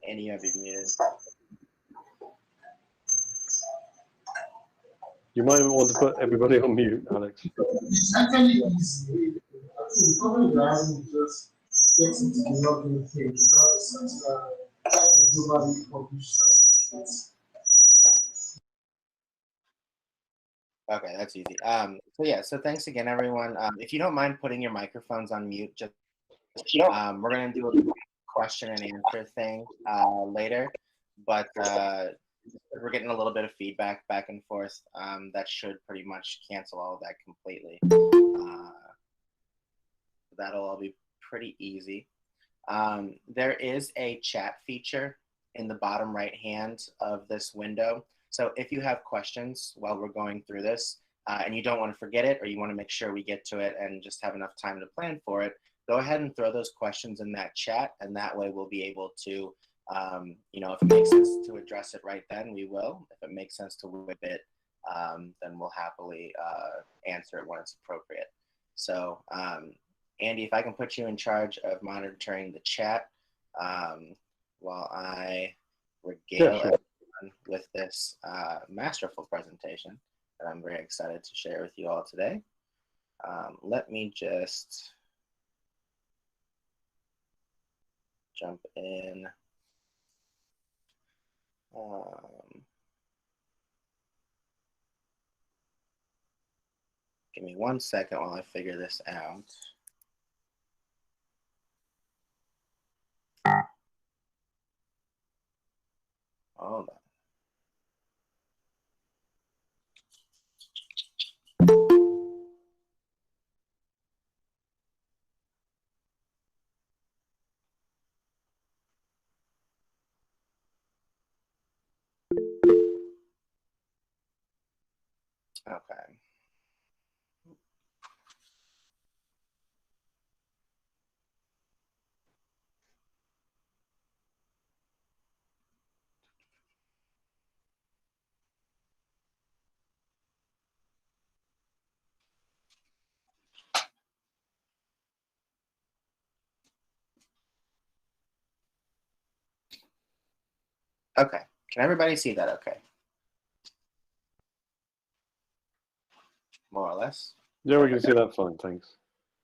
Andy, you have to be muted. You might want to put everybody on mute, Alex. It's actually easy. I think the problem you're having is just getting to the login thing because it's globally published certificates. Okay, that's easy. So yeah, so thanks again, everyone. If you don't mind putting your microphones on mute, just we're gonna do a question and answer thing later, but we're getting a little bit of feedback back and forth. That should pretty much cancel all of that completely. That'll all be pretty easy. There is a chat feature in the bottom right hand of this window. So if you have questions while we're going through this and you don't want to forget it, or you want to make sure we get to it and just have enough time to plan for it, go ahead and throw those questions in that chat, and that way we'll be able to, if it makes sense to address it right then, we will. If it makes sense to whip it, then we'll happily answer it when it's appropriate. So, Andy, if I can put you in charge of monitoring the chat while I regale everyone with this masterful presentation that I'm very excited to share with you all today. Let me just jump in. Give me 1 second while I figure this out. Hold on. Okay. Okay. Can everybody see that okay? More or less? Yeah, we can see that fine, thanks.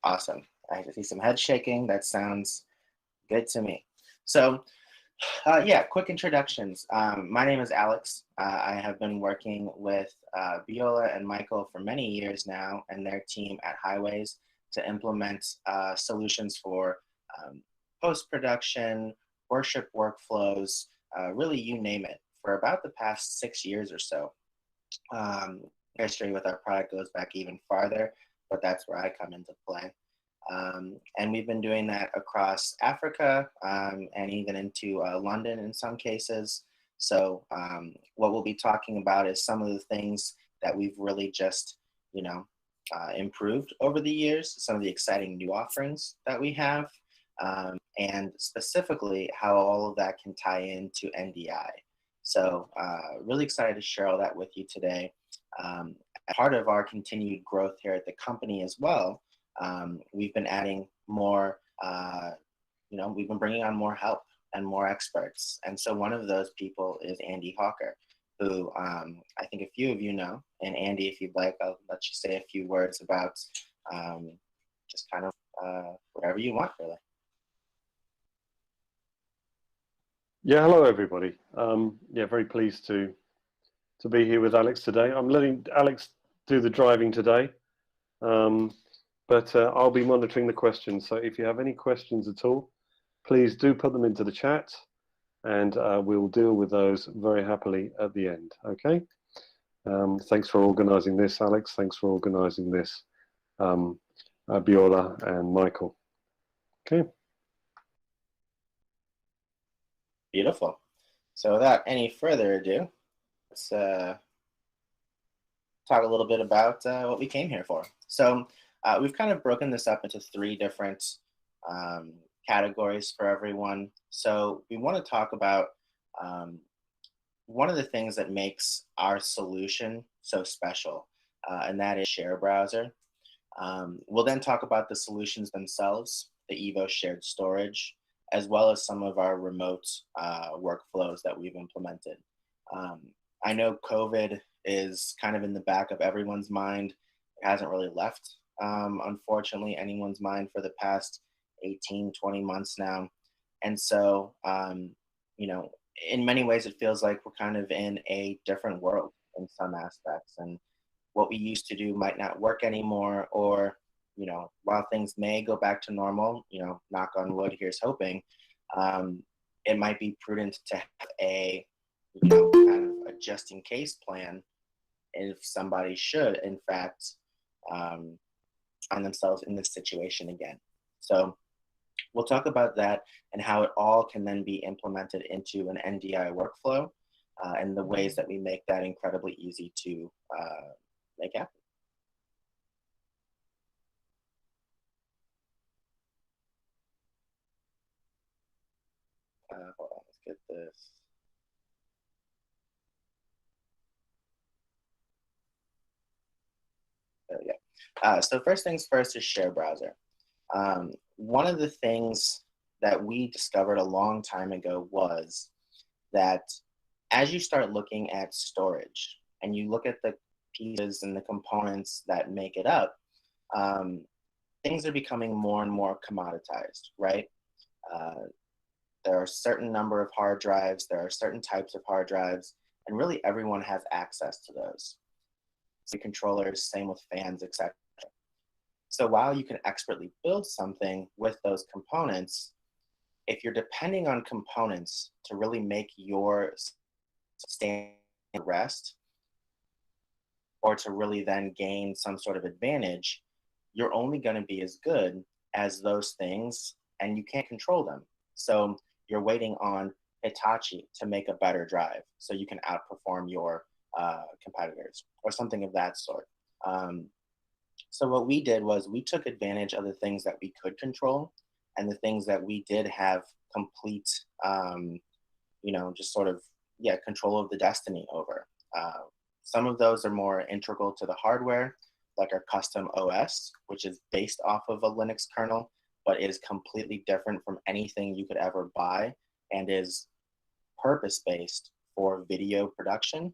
Awesome. I see some head shaking. That sounds good to me. So, yeah, quick introductions. My name is Alex. I have been working with Viola and Michael for many years now and their team at Highways to implement solutions for post-production, worship workflows, really you name it, for about the past 6 years or so. History with our product goes back even farther, but that's where I come into play. And we've been doing that across Africa and even into London in some cases. So what we'll be talking about is some of the things that we've really just, improved over the years, some of the exciting new offerings that we have, and specifically how all of that can tie into NDI. So really excited to share all that with you today. Part of our continued growth here at the company as well, we've been adding more, we've been bringing on more help and more experts. And so one of those people is Andy Hawker, who I think a few of you know. And Andy, if you'd like, I'll let you say a few words about just kind of whatever you want, really. Yeah, hello everybody. Yeah, very pleased to be here with Alex today. I'm letting Alex do the driving today, but I'll be monitoring the questions. So if you have any questions at all, please do put them into the chat, and we'll deal with those very happily at the end. Okay. Thanks for organising this, Alex. Thanks for organising this, Biola and Michael. Okay. Beautiful. So without any further ado, let's talk a little bit about what we came here for. So we've kind of broken this up into 3 different categories for everyone. So we want to talk about one of the things that makes our solution so special, and that is Share Browser. We'll then talk about the solutions themselves, the Evo shared storage, as well as some of our remote workflows that we've implemented. I know COVID is kind of in the back of everyone's mind. It hasn't really left, unfortunately, anyone's mind for the past 18, 20 months now. And so, you know, in many ways, it feels like we're kind of in a different world in some aspects. And what we used to do might not work anymore, or, you know, while things may go back to normal, you know, knock on wood, here's hoping, it might be prudent to have a, you know, kind of a just in case plan if somebody should, in fact, find themselves in this situation again. So we'll talk about that and how it all can then be implemented into an NDI workflow, and the ways that we make that incredibly easy to make happen. Hold on, let's get this. Yeah. So first things first is share browser. One of the things that we discovered a long time ago was that as you start looking at storage and you look at the pieces and the components that make it up, things are becoming more and more commoditized, right? There are a certain number of hard drives, there are certain types of hard drives, and really everyone has access to those. So controllers, same with fans, etc. So while you can expertly build something with those components, if you're depending on components to really make your stand rest, or to really then gain some sort of advantage, you're only going to be as good as those things, and you can't control them. So you're waiting on Hitachi to make a better drive so you can outperform your competitors or something of that sort. So what we did was we took advantage of the things that we could control and the things that we did have complete, you know, just sort of, yeah, control of the destiny over. Some of those are more integral to the hardware, like our custom OS, which is based off of a Linux kernel, but is completely different from anything you could ever buy and is purpose-based for video production.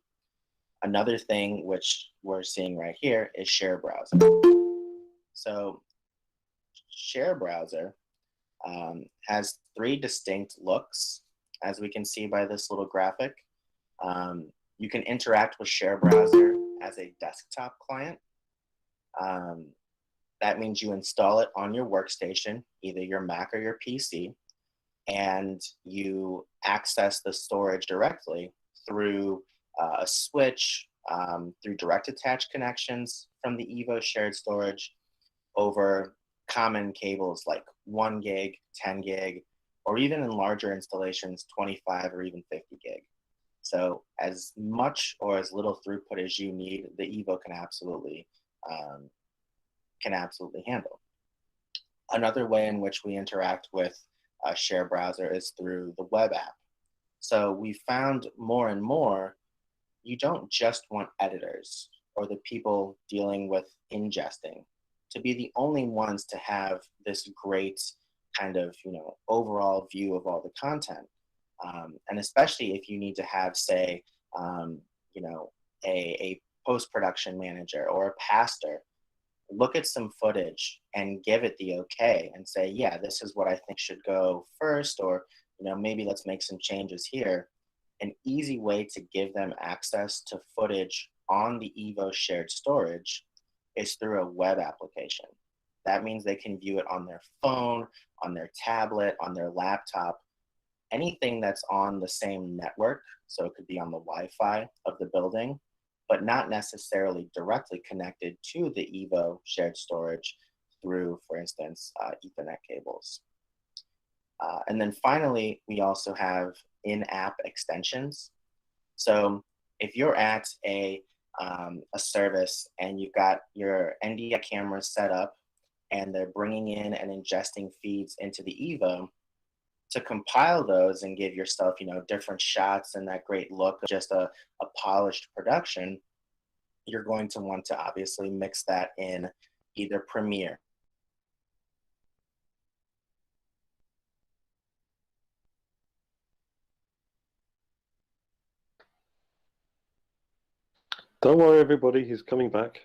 Another thing which we're seeing right here is share browser. So share browser has three distinct looks, as we can see by this little graphic. You can interact with share browser as a desktop client. That means you install it on your workstation, either your Mac or your PC, and you access the storage directly through a switch, through direct attach connections from the Evo shared storage over common cables like 1 gig, 10 gig, or even in larger installations, 25 or even 50 gig. So as much or as little throughput as you need, the Evo can absolutely handle. Another way in which we interact with share browser is through the web app. So we found more and more, you don't just want editors or the people dealing with ingesting to be the only ones to have this great kind of, you know, overall view of all the content. And especially if you need to have, say, you know, a post-production manager or a pastor look at some footage and give it the okay and say, yeah, this is what I think should go first, or, you know, maybe let's make some changes here. An easy way to give them access to footage on the Evo shared storage is through a web application. That means they can view it on their phone, on their tablet, on their laptop, anything that's on the same network. So it could be on the Wi-Fi of the building, but not necessarily directly connected to the Evo shared storage through, for instance, Ethernet cables. And then finally, we also have in-app extensions. So if you're at a service and you've got your NDI cameras set up and they're bringing in and ingesting feeds into the Evo, to compile those and give yourself, you know, different shots and that great look of just a polished production, you're going to want to obviously mix that in either Premiere. Don't worry, everybody, he's coming back.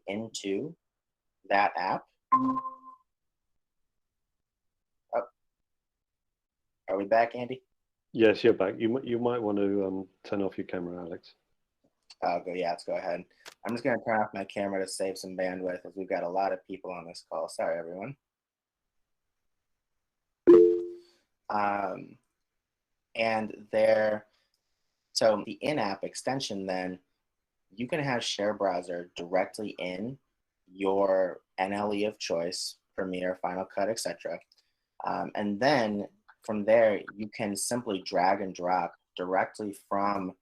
Into that app. Oh. Are we back, Andy? Yes, you're back. You might want to turn off your camera, Alex. Yeah, let's go ahead. I'm just going to turn off my camera to save some bandwidth as we've got a lot of people on this call. Sorry, everyone. So the in-app extension, then, you can have Share Browser directly in your NLE of choice, Premiere, Final Cut, etc. And then from there, you can simply drag and drop directly from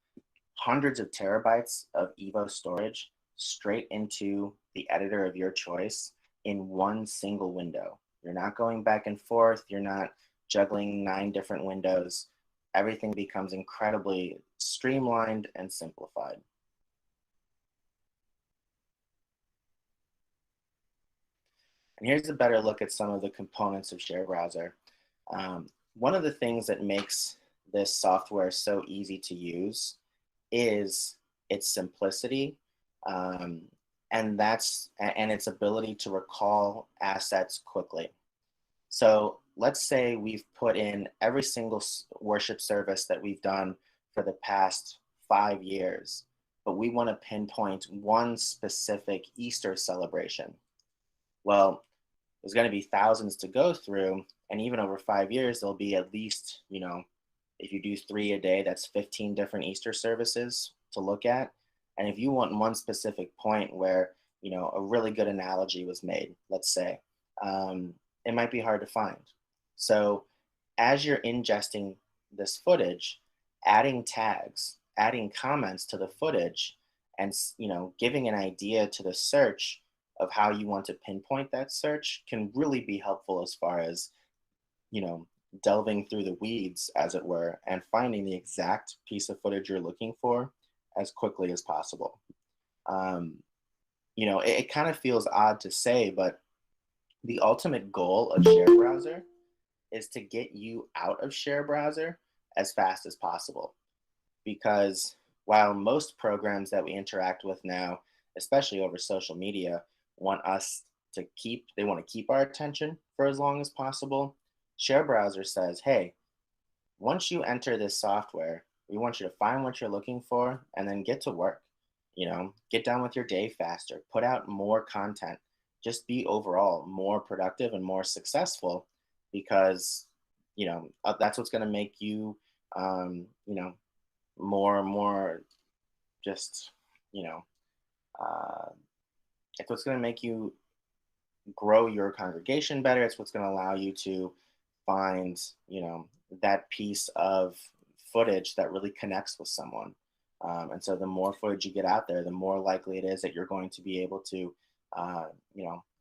hundreds of terabytes of Evo storage straight into the editor of your choice in one single window. You're not going back and forth. You're not juggling 9 different windows. Everything becomes incredibly streamlined and simplified. And here's a better look at some of the components of Share Browser. One of the things that makes this software so easy to use is its simplicity, and its ability to recall assets quickly. So let's say we've put in every single worship service that we've done for the past 5 years, but we want to pinpoint one specific Easter celebration. Well, there's going to be thousands to go through, and even over 5 years, there'll be at least, if you do 3 a day, that's 15 different Easter services to look at. And if you want one specific point where, a really good analogy was made, let's say, it might be hard to find. So as you're ingesting this footage, adding tags, adding comments to the footage, and, giving an idea to the search of how you want to pinpoint that search can really be helpful as far as, delving through the weeds, as it were, and finding the exact piece of footage you're looking for as quickly as possible. It kind of feels odd to say, but the ultimate goal of Share Browser is to get you out of Share Browser as fast as possible. Because while most programs that we interact with now, especially over social media, want to keep our attention for as long as possible, Share Browser says, hey, once you enter this software, we want you to find what you're looking for and then get to work. Get done with your day faster, put out more content, just be overall more productive and more successful, because, that's what's going to make you, more just, it's what's going to make you grow your congregation better. It's what's going to allow you to find, that piece of footage that really connects with someone. And so the more footage you get out there, the more likely it is that you're going to be able to,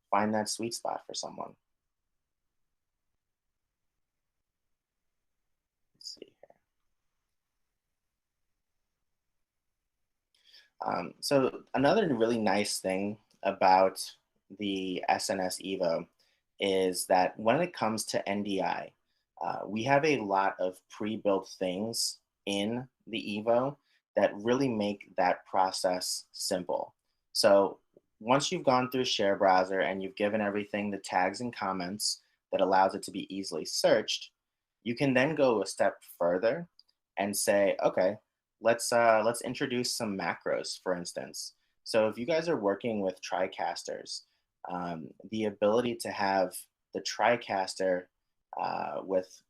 find that sweet spot for someone. Let's see here. So another really nice thing about the SNS Evo is that when it comes to NDI, we have a lot of pre-built things in the Evo that really make that process simple. So once you've gone through Share Browser and you've given everything the tags and comments that allows it to be easily searched, you can then go a step further and say, okay, let's introduce some macros, for instance. So if you guys are working with TriCasters, the ability to have the TriCaster with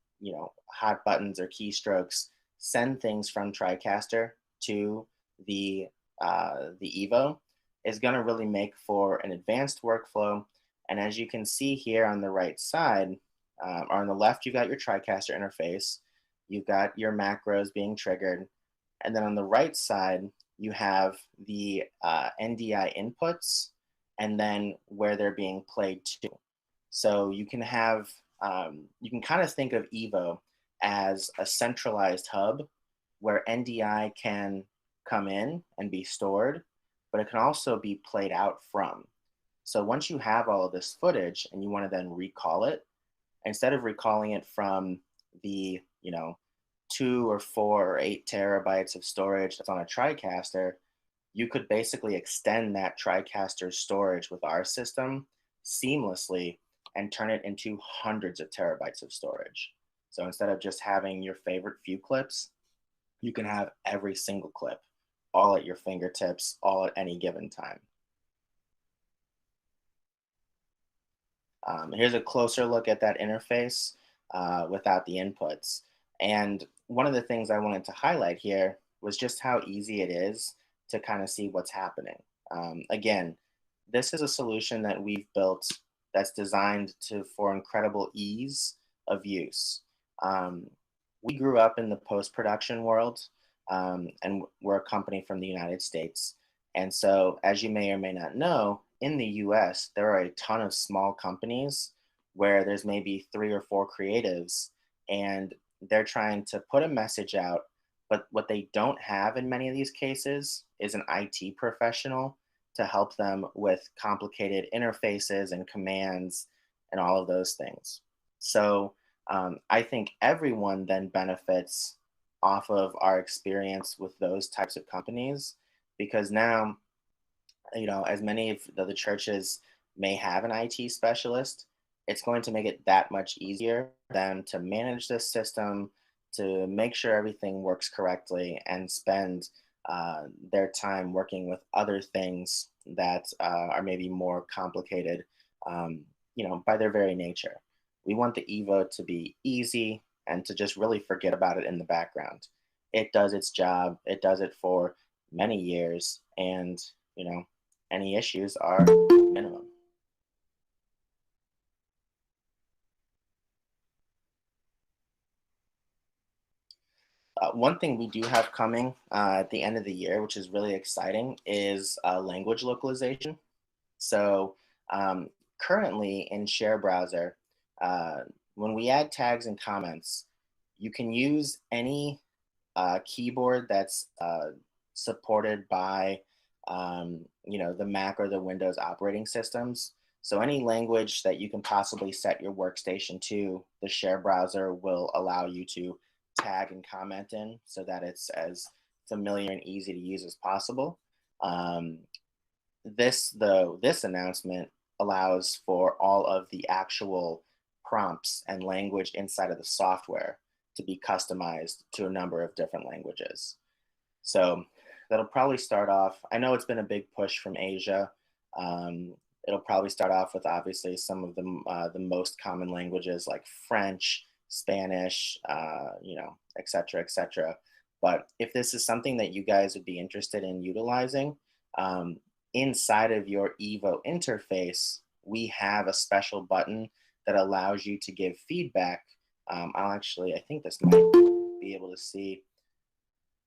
hot buttons or keystrokes send things from TriCaster to the Evo is going to really make for an advanced workflow. And as you can see here on the right side, or on the left, you've got your TriCaster interface. You've got your macros being triggered. And then on the right side, you have the NDI inputs and then where they're being played to. So you can have, you can kind of think of Evo as a centralized hub where NDI can come in and be stored, but it can also be played out from. So once you have all of this footage and you want to then recall it, instead of recalling it from the, 2 or 4 or 8 terabytes of storage that's on a TriCaster, you could basically extend that TriCaster storage with our system seamlessly and turn it into hundreds of terabytes of storage. So instead of just having your favorite few clips, you can have every single clip all at your fingertips, all at any given time. Here's a closer look at that interface without the inputs. And one of the things I wanted to highlight here was just how easy it is to kind of see what's happening. Again, this is a solution that we've built that's designed for incredible ease of use. We grew up in the post-production world, and we're a company from the United States. And so, as you may or may not know, in the US, there are a ton of small companies where there's maybe 3 or 4 creatives, and they're trying to put a message out. But what they don't have in many of these cases is an IT professional to help them with complicated interfaces and commands and all of those things. So I think everyone then benefits off of our experience with those types of companies, because now, as many of the churches may have an IT specialist, it's going to make it that much easier for them to manage this system, to make sure everything works correctly, and spend their time working with other things that are maybe more complicated, by their very nature. We want the Evo to be easy and to just really forget about it in the background. It does its job. It does it for many years, and any issues are minimum. One thing we do have coming at the end of the year, which is really exciting, is language localization. So currently in Share Browser, when we add tags and comments, you can use any keyboard that's supported by the Mac or the Windows operating systems. So any language that you can possibly set your workstation to, the Share Browser will allow you to tag and comment in, so that it's as familiar and easy to use as possible. This announcement allows for all of the actual prompts and language inside of the software to be customized to a number of different languages. So that'll probably start off, I know it's been a big push from Asia. It'll probably start off with obviously some of the most common languages like French, Spanish, et cetera, et cetera. But if this is something that you guys would be interested in utilizing, inside of your Evo interface, we have a special button that allows you to give feedback. I think this might be able to see.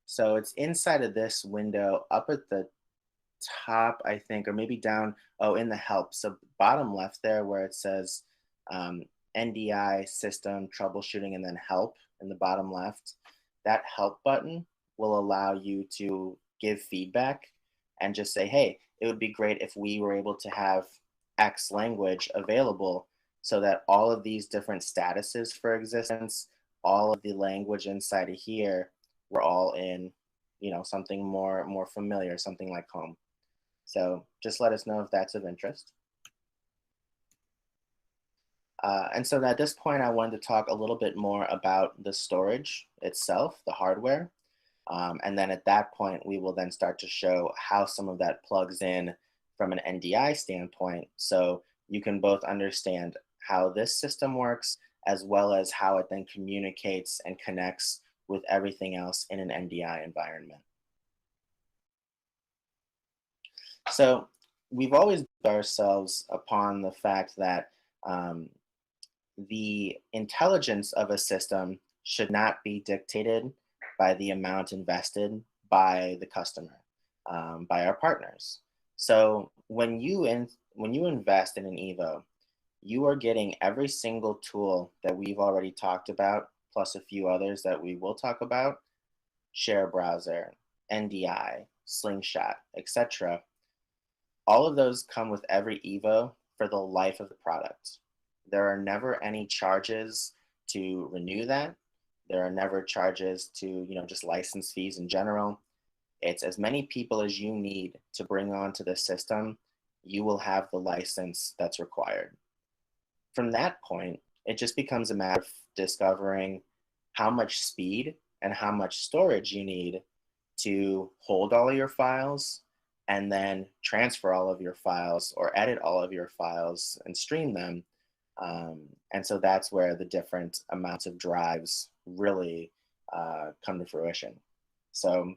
So it's inside of this window up at the top, I think, or maybe down, in the help. So bottom left there where it says NDI system troubleshooting and then help in the bottom left, that help button will allow you to give feedback and just say, hey, it would be great if we were able to have X language available, so that all of these different statuses for existence, all of the language inside of here, we're all in, something more familiar, something like home. So just let us know if that's of interest. And so at this point, I wanted to talk a little bit more about the storage itself, the hardware. And then at that point, we will then start to show how some of that plugs in from an NDI standpoint. So you can both understand how this system works, as well as how it then communicates and connects with everything else in an NDI environment. So we've always built ourselves upon the fact that the intelligence of a system should not be dictated by the amount invested by the customer, by our partners. So when you invest in an Evo, you are getting every single tool that we've already talked about, plus a few others that we will talk about: Share Browser, NDI, Slingshot, etc., all of those come with every Evo for the life of the product. There are never any charges to renew that. There are never charges to, just license fees in general. It's as many people as you need to bring onto the system, you will have the license that's required. From that point, it just becomes a matter of discovering how much speed and how much storage you need to hold all of your files and then transfer all of your files or edit all of your files and stream them. And so that's where the different amounts of drives really come to fruition. So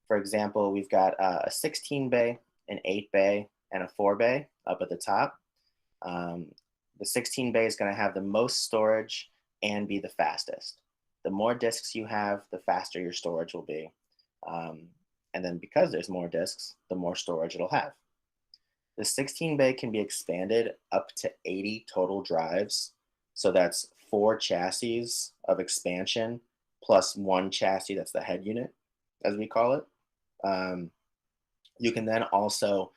for example, we've got a 16 bay, an 8 bay, and a 4 bay up at the top. The 16 bay is going to have the most storage and be the fastest. The more disks you have, the faster your storage will be. And then because there's more disks, the more storage it'll have. The 16 bay can be expanded up to 80 total drives. So that's 4 chassis of expansion plus 1 chassis, that's the head unit, as we call it. You can then also,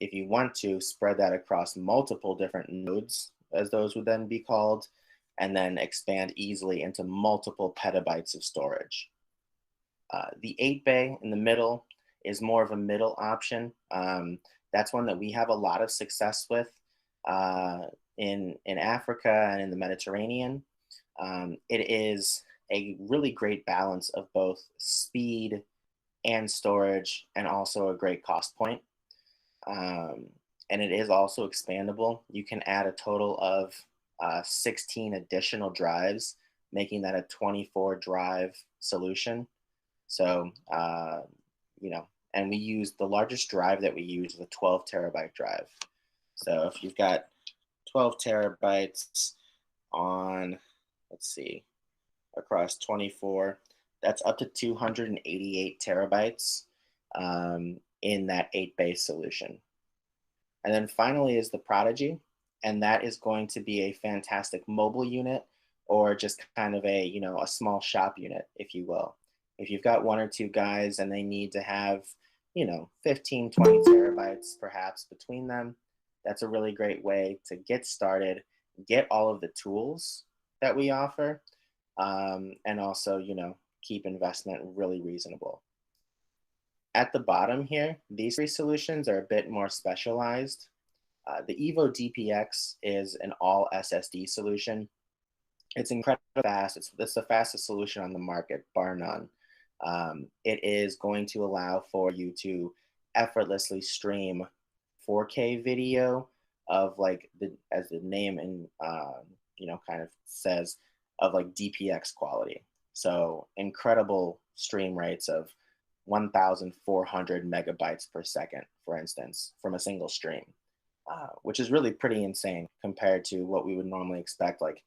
if you want to, spread that across multiple different nodes, as those would then be called, and then expand easily into multiple petabytes of storage. The 8 bay in the middle is more of a middle option. That's one that we have a lot of success with in Africa and in the Mediterranean. It is a really great balance of both speed and storage, and also a great cost point. And it is also expandable. You can add a total of 16 additional drives, making that a 24 drive solution. So, and we use the largest drive that we use is a 12 terabyte drive. So if you've got 12 terabytes on, let's see, across 24, that's up to 288 terabytes in that 8 bay solution. And then finally is the Prodigy, and that is going to be a fantastic mobile unit, or just kind of a, a small shop unit, if you will. If you've got 1 or 2 guys and they need to have, 15, 20 terabytes perhaps between them, that's a really great way to get started, get all of the tools that we offer, and also, keep investment really reasonable. At the bottom here, these 3 solutions are a bit more specialized. The Evo DPX is an all SSD solution. It's incredibly fast. It's the fastest solution on the market, bar none. It is going to allow for you to effortlessly stream 4K video of as the name and kind of says, of like DPX quality. So incredible stream rates of 1,400 megabytes per second, for instance, from a single stream, which is really pretty insane compared to what we would normally expect, like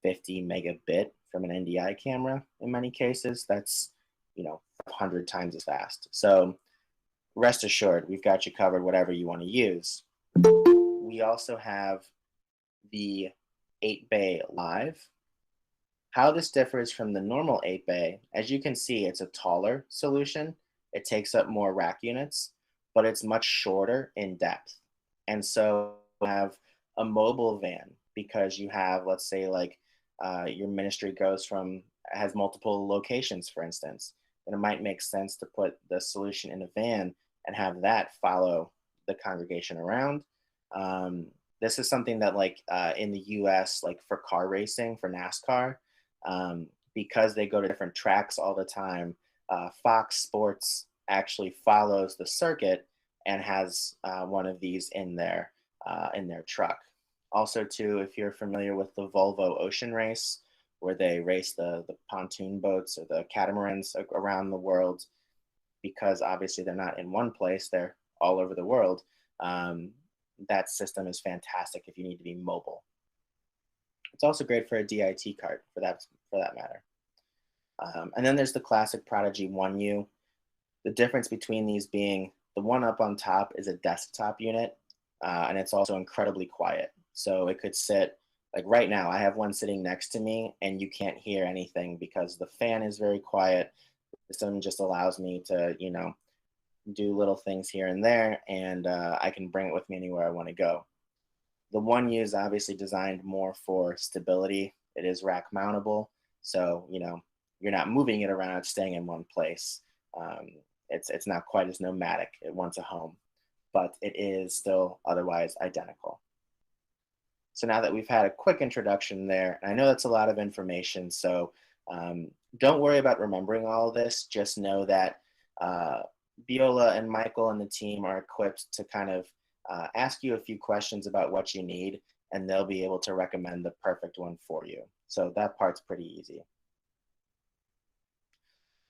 50 megabit from an NDI camera. In many cases, that's 100 times as fast. So rest assured, we've got you covered whatever you want to use. We also have the 8 bay live. How this differs from the normal 8 bay, as you can see, it's a taller solution. It takes up more rack units, but it's much shorter in depth. And so you have a mobile van, because you have, let's say, your ministry has multiple locations, for instance, then it might make sense to put the solution in a van and have that follow the congregation around. This is something that in the US, for car racing, for NASCAR, because they go to different tracks all the time, Fox Sports actually follows the circuit and has one of these in their truck. Also, too, if you're familiar with the Volvo Ocean Race, where they race the pontoon boats or the catamarans around the world, because obviously they're not in one place, they're all over the world. That system is fantastic if you need to be mobile. It's also great for a DIT cart, for that matter. And then there's the classic Prodigy 1U. The difference between these being the one up on top is a desktop unit, and it's also incredibly quiet. So it could sit, like right now, I have one sitting next to me, and you can't hear anything because the fan is very quiet, The system just allows me to, you know, do little things here and there, and I can bring it with me anywhere I want to go. The One U is obviously designed more for stability. It is rack mountable, so you know you're not moving it around, it's staying in one place. Um, it's not quite as nomadic. It wants a home, but it is still otherwise identical. So now that we've had a quick introduction there, I know that's a lot of information, so don't worry about remembering all of this. Just know that Viola and Michael and the team are equipped to kind of ask you a few questions about what you need, and they'll be able to recommend the perfect one for you. So that part's pretty easy.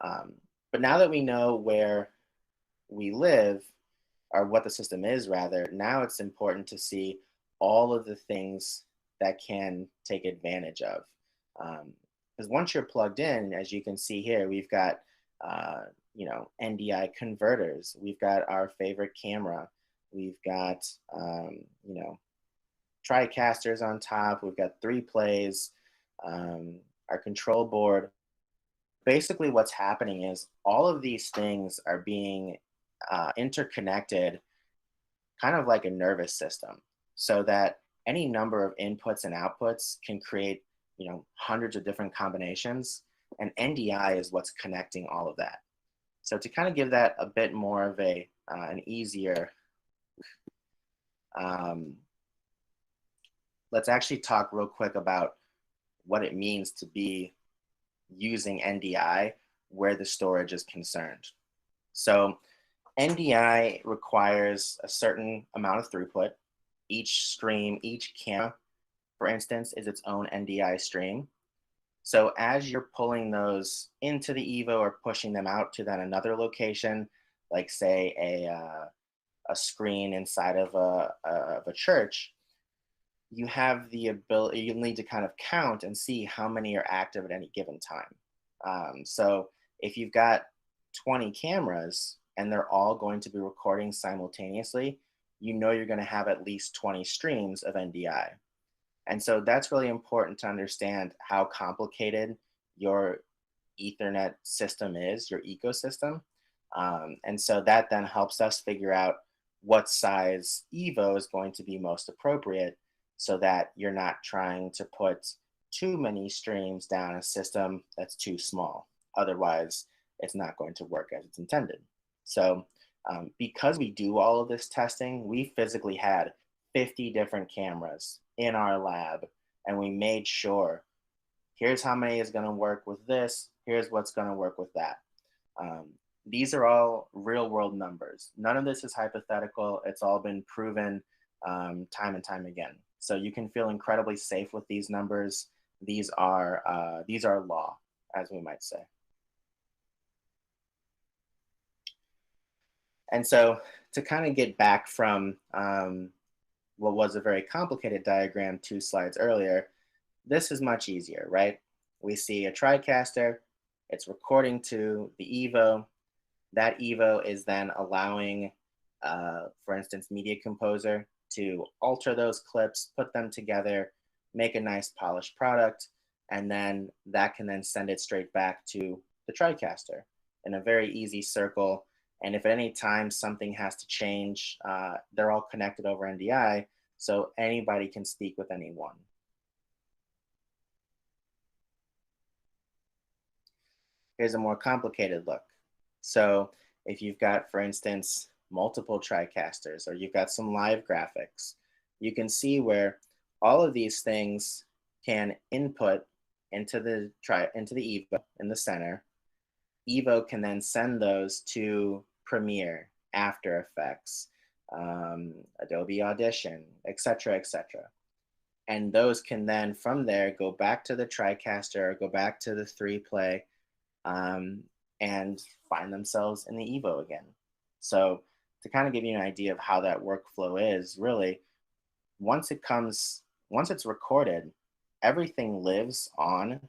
But now that we know where we live, or what the system is rather, now it's important to see all of the things that can take advantage of. Because once you're plugged in, as you can see here, we've got you know, NDI converters, we've got our favorite camera, we've got you know, TriCasters on top, we've got 3 plays, our control board. Basically what's happening is all of these things are being interconnected, kind of like a nervous system, so that any number of inputs and outputs can create, you know, hundreds of different combinations, and NDI is what's connecting all of that. So to kind of give that a bit more of a an easier, let's actually talk real quick about what it means to be using NDI where the storage is concerned. So NDI requires a certain amount of throughput. Each stream, each camera, for instance, is its own NDI stream. So as you're pulling those into the Evo or pushing them out to then another location, like say a screen inside of a church, you have the ability, you need to kind of count and see how many are active at any given time. So if you've got 20 cameras and they're all going to be recording simultaneously, you know you're going to have at least 20 streams of NDI. And so that's really important to understand how complicated your Ethernet system is, your ecosystem. And so that then helps us figure out what size Evo is going to be most appropriate, so that you're not trying to put too many streams down a system that's too small. Otherwise, it's not going to work as it's intended. So because we do all of this testing, we physically had 50 different cameras in our lab, and we made sure, here's how many is going to work with this, here's what's going to work with that. These are all real world numbers. None of this is hypothetical. It's all been proven time and time again. So you can feel incredibly safe with these numbers. These are law, as we might say. And so to kind of get back from what was a very complicated diagram 2 slides earlier, this is much easier, right? We see a TriCaster, it's recording to the Evo. That Evo is then allowing, for instance, Media Composer to alter those clips, put them together, make a nice polished product, and then that can then send it straight back to the TriCaster in a very easy circle. And if at any time something has to change, they're all connected over NDI, so anybody can speak with anyone. Here's a more complicated look. So if you've got, for instance, multiple TriCasters, or you've got some live graphics, you can see where all of these things can input into the Evo in the center. Evo can then send those to Premiere, After Effects, Adobe Audition, etc., etc. And those can then, from there, go back to the TriCaster or go back to the 3-play and find themselves in the Evo again. So to kind of give you an idea of how that workflow is, really, once it's recorded, everything lives on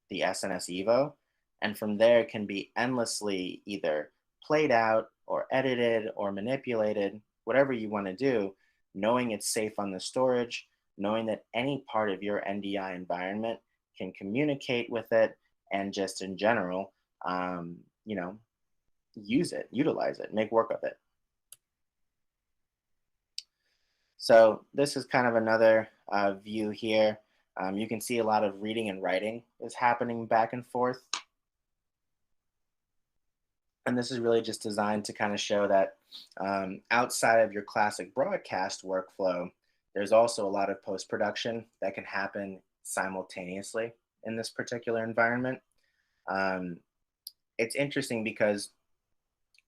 the SNS Evo, and from there can be endlessly either played out or edited or manipulated, whatever you want to do, knowing it's safe on the storage, knowing that any part of your NDI environment can communicate with it, and just in general, you know, use it, utilize it, make work of it. So this is kind of another view here. You can see a lot of reading and writing is happening back and forth. And this is really just designed to kind of show that outside of your classic broadcast workflow, there's also a lot of post-production that can happen simultaneously in this particular environment. It's interesting because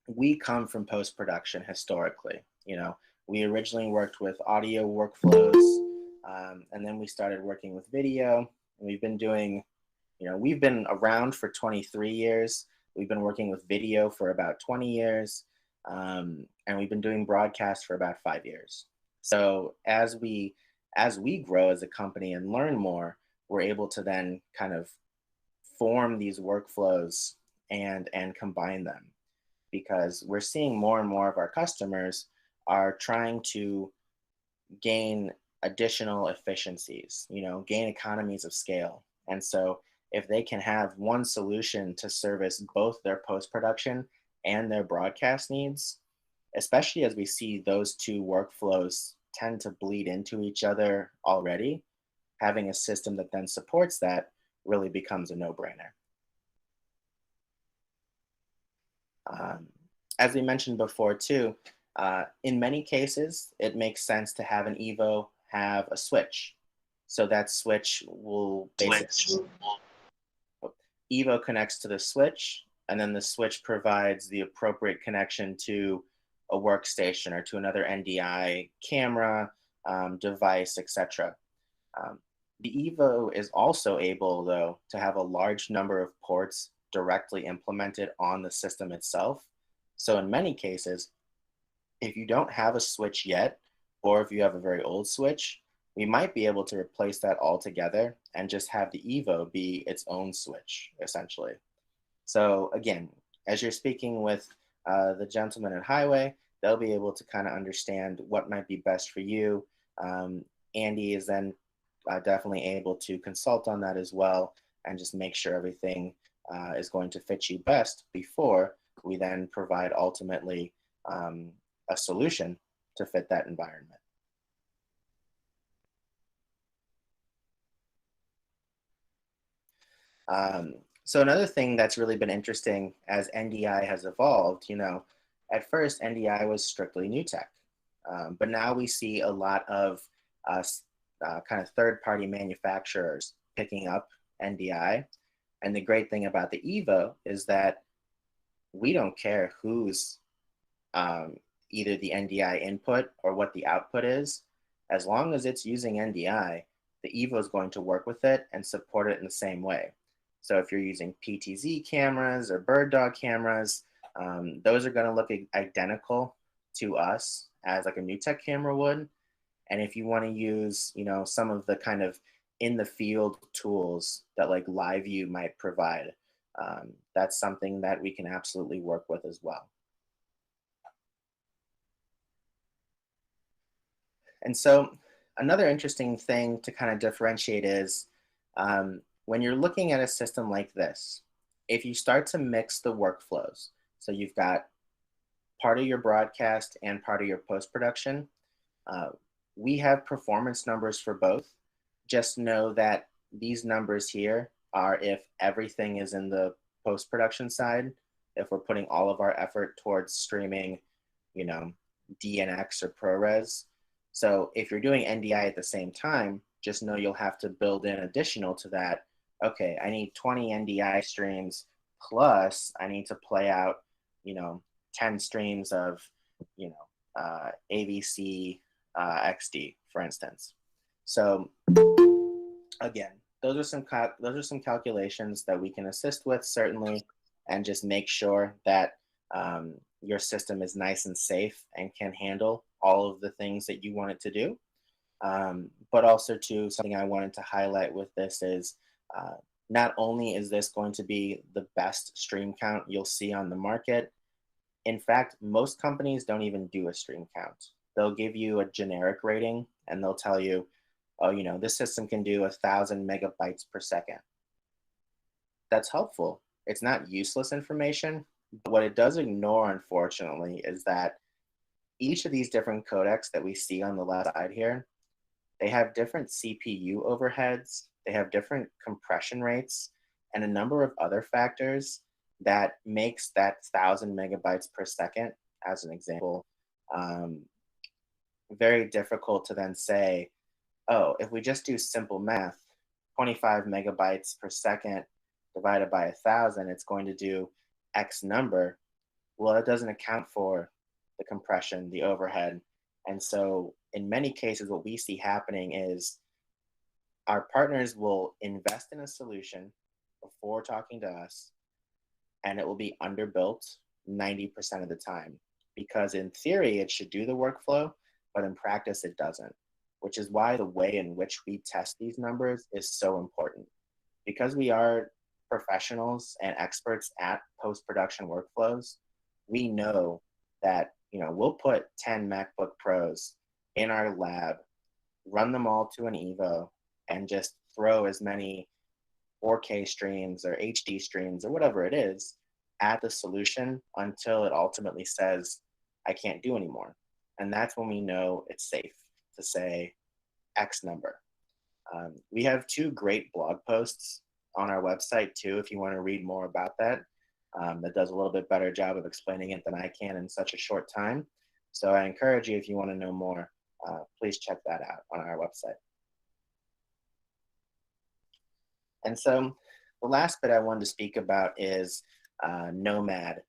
we come from post-production historically. You know, we originally worked with audio workflows, and then we started working with video. And we've been doing, you know, we've been around for 23 years. We've been working with video for about 20 years, and we've been doing broadcast for about 5 years. So as we grow as a company and learn more, we're able to then kind of form these workflows and combine them, because we're seeing more and more of our customers are trying to gain additional efficiencies, you know, gain economies of scale. And so if they can have one solution to service both their post-production and their broadcast needs, especially as we see those two workflows tend to bleed into each other already, having a system that then supports that really becomes a no-brainer. As we mentioned before too, in many cases, it makes sense to have an Evo have a switch. So that switch will basically, Evo connects to the switch, and then the switch provides the appropriate connection to a workstation or to another NDI camera, device, etc. The Evo is also able, though, to have a large number of ports directly implemented on the system itself. So in many cases, if you don't have a switch yet, or if you have a very old switch, we might be able to replace that altogether and just have the Evo be its own switch, essentially. So again, as you're speaking with the gentleman at Highway, they'll be able to kind of understand what might be best for you. Andy is then definitely able to consult on that as well and just make sure everything is going to fit you best before we then provide ultimately a solution to fit that environment. So another thing that's really been interesting as NDI has evolved, you know, at first NDI was strictly new tech, but now we see a lot of kind of third-party manufacturers picking up NDI. And the great thing about the Evo is that we don't care who's either the NDI input or what the output is. As long as it's using NDI, the Evo is going to work with it and support it in the same way. So if you're using PTZ cameras or bird dog cameras, those are going to look identical to us as like a new tech camera would. And if you want to use, you know, some of the kind of in the field tools that like LiveView might provide, that's something that we can absolutely work with as well. And so another interesting thing to kind of differentiate is when you're looking at a system like this, if you start to mix the workflows, so you've got part of your broadcast and part of your post-production, we have performance numbers for both. Just know that these numbers here are if everything is in the post-production side, if we're putting all of our effort towards streaming, you know, DNX or ProRes. So if you're doing NDI at the same time, just know you'll have to build in additional to that. Okay, I need 20 NDI streams plus I need to play out, you know, 10 streams of, you know, AVC XD, for instance. So again, those are some calculations that we can assist with, certainly, and just make sure that your system is nice and safe and can handle all of the things that you want it to do. But also, too, something I wanted to highlight with this is not only is this going to be the best stream count you'll see on the market, in fact, most companies don't even do a stream count. They'll give you a generic rating and they'll tell you, oh, you know, this system can do 1,000 megabytes per second. That's helpful, it's not useless information, but what it does ignore, unfortunately, is that each of these different codecs that we see on the left side here, they have different CPU overheads, they have different compression rates, and a number of other factors that makes that 1,000 megabytes per second, as an example, um, very difficult to then say, oh, if we just do simple math, 25 megabytes per second divided by 1,000, it's going to do X number. Well, it doesn't account for the compression, the overhead. And so in many cases, what we see happening is our partners will invest in a solution before talking to us, and it will be underbuilt 90% of the time. Because in theory, it should do the workflow, but in practice, it doesn't, which is why the way in which we test these numbers is so important. Because we are professionals and experts at post-production workflows, we know that, we'll put 10 MacBook Pros in our lab, run them all to an Evo, and just throw as many 4K streams or HD streams or whatever it is at the solution until it ultimately says, I can't do anymore. And that's when we know it's safe to say X number. We have 2 great blog posts on our website too, if you want to read more about that. That does a little bit better job of explaining it than I can in such a short time. So I encourage you, if you want to know more, please check that out on our website. And so the last bit I wanted to speak about is Nomad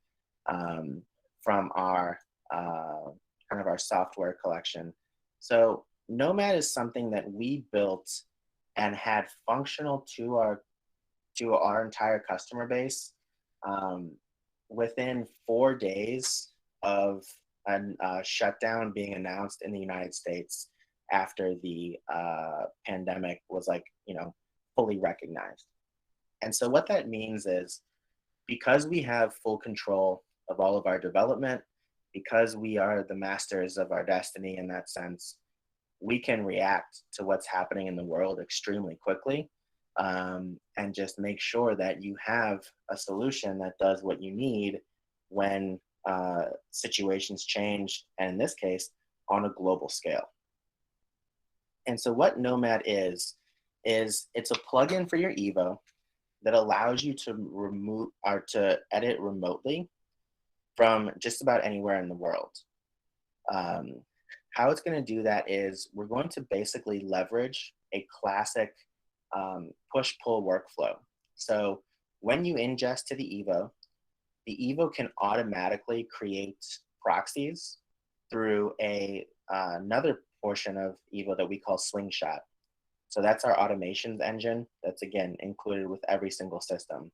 from our kind of our software collection. So Nomad is something that we built and had functional to our entire customer base within 4 days of a shutdown being announced in the United States after the pandemic was fully recognized. And so what that means is, because we have full control of all of our development, because we are the masters of our destiny in that sense, we can react to what's happening in the world extremely quickly, and just make sure that you have a solution that does what you need when situations change, and in this case, on a global scale. And so what Nomad is it's a plugin for your Evo that allows you to remove or to edit remotely from just about anywhere in the world. How it's going to do that is we're going to basically leverage a classic push-pull workflow. So when you ingest to the Evo can automatically create proxies through another portion of Evo that we call Slingshot. So that's our automations engine that's, again, included with every single system.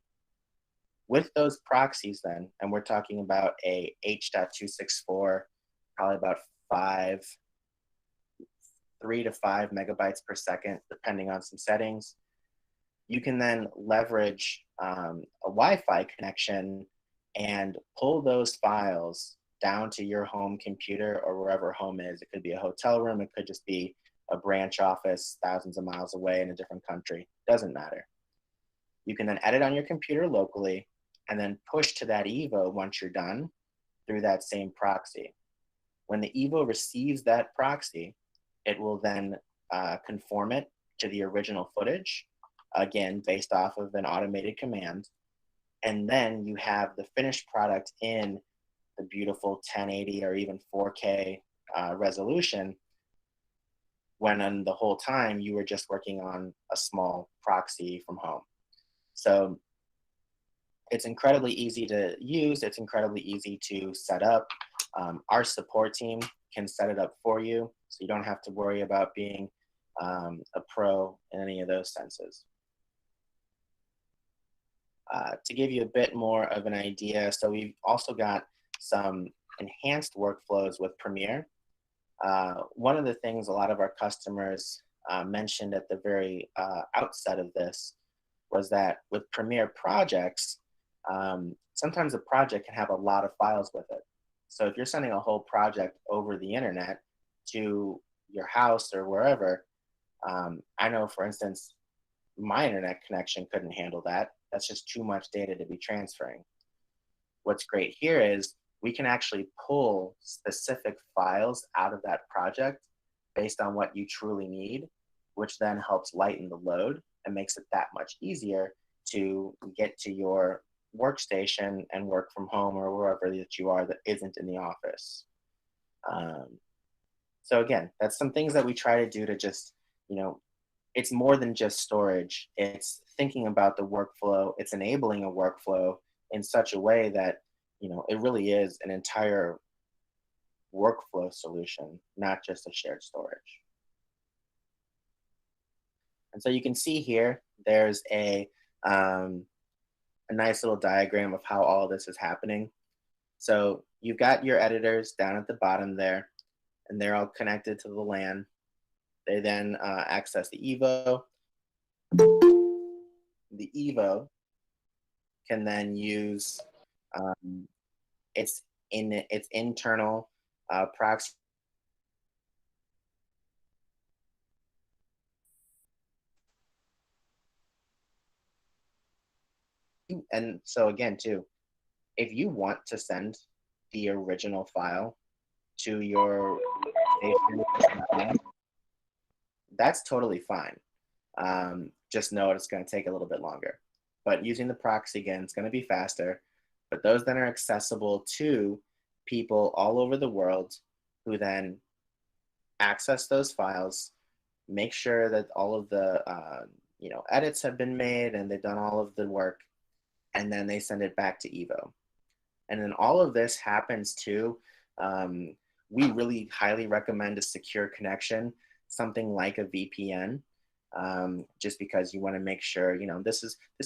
With those proxies then, and we're talking about a H.264, probably about 3 to 5 megabytes per second, depending on some settings, you can then leverage a Wi-Fi connection and pull those files down to your home computer or wherever home is. It could be a hotel room, it could just be a branch office thousands of miles away in a different country. Doesn't matter. You can then edit on your computer locally and then push to that Evo once you're done through that same proxy. When the Evo receives that proxy, it will then conform it to the original footage, again, based off of an automated command. And then you have the finished product in the beautiful 1080 or even 4K resolution, when in the whole time you were just working on a small proxy from home. So it's incredibly easy to use. It's incredibly easy to set up. Our support team can set it up for you, so you don't have to worry about being a pro in any of those senses. To give you a bit more of an idea, so we've also got some enhanced workflows with Premiere. One of the things a lot of our customers mentioned at the very outset of this was that with Premiere projects, sometimes a project can have a lot of files with it. So if you're sending a whole project over the internet to your house or wherever, I know, for instance, my internet connection couldn't handle that. That's just too much data to be transferring. What's great here is we can actually pull specific files out of that project based on what you truly need, which then helps lighten the load and makes it that much easier to get to your workstation and work from home or wherever that you are that isn't in the office. So again, that's some things that we try to do to just, it's more than just storage. It's thinking about the workflow. It's enabling a workflow in such a way that, it really is an entire workflow solution, not just a shared storage. And so you can see here, there's a nice little diagram of how all of this is happening. So you've got your editors down at the bottom there, and they're all connected to the LAN. They then access the Evo. The Evo can then use its internal proxy. And so again, too, if you want to send the original file to your station, that's totally fine. Just know it's going to take a little bit longer. But using the proxy, again, it's going to be faster. But those then are accessible to people all over the world who then access those files, make sure that all of the edits have been made and they've done all of the work, and then they send it back to Evo. And then all of this happens too. We really highly recommend a secure connection, something like a VPN, just because you want to make sure, this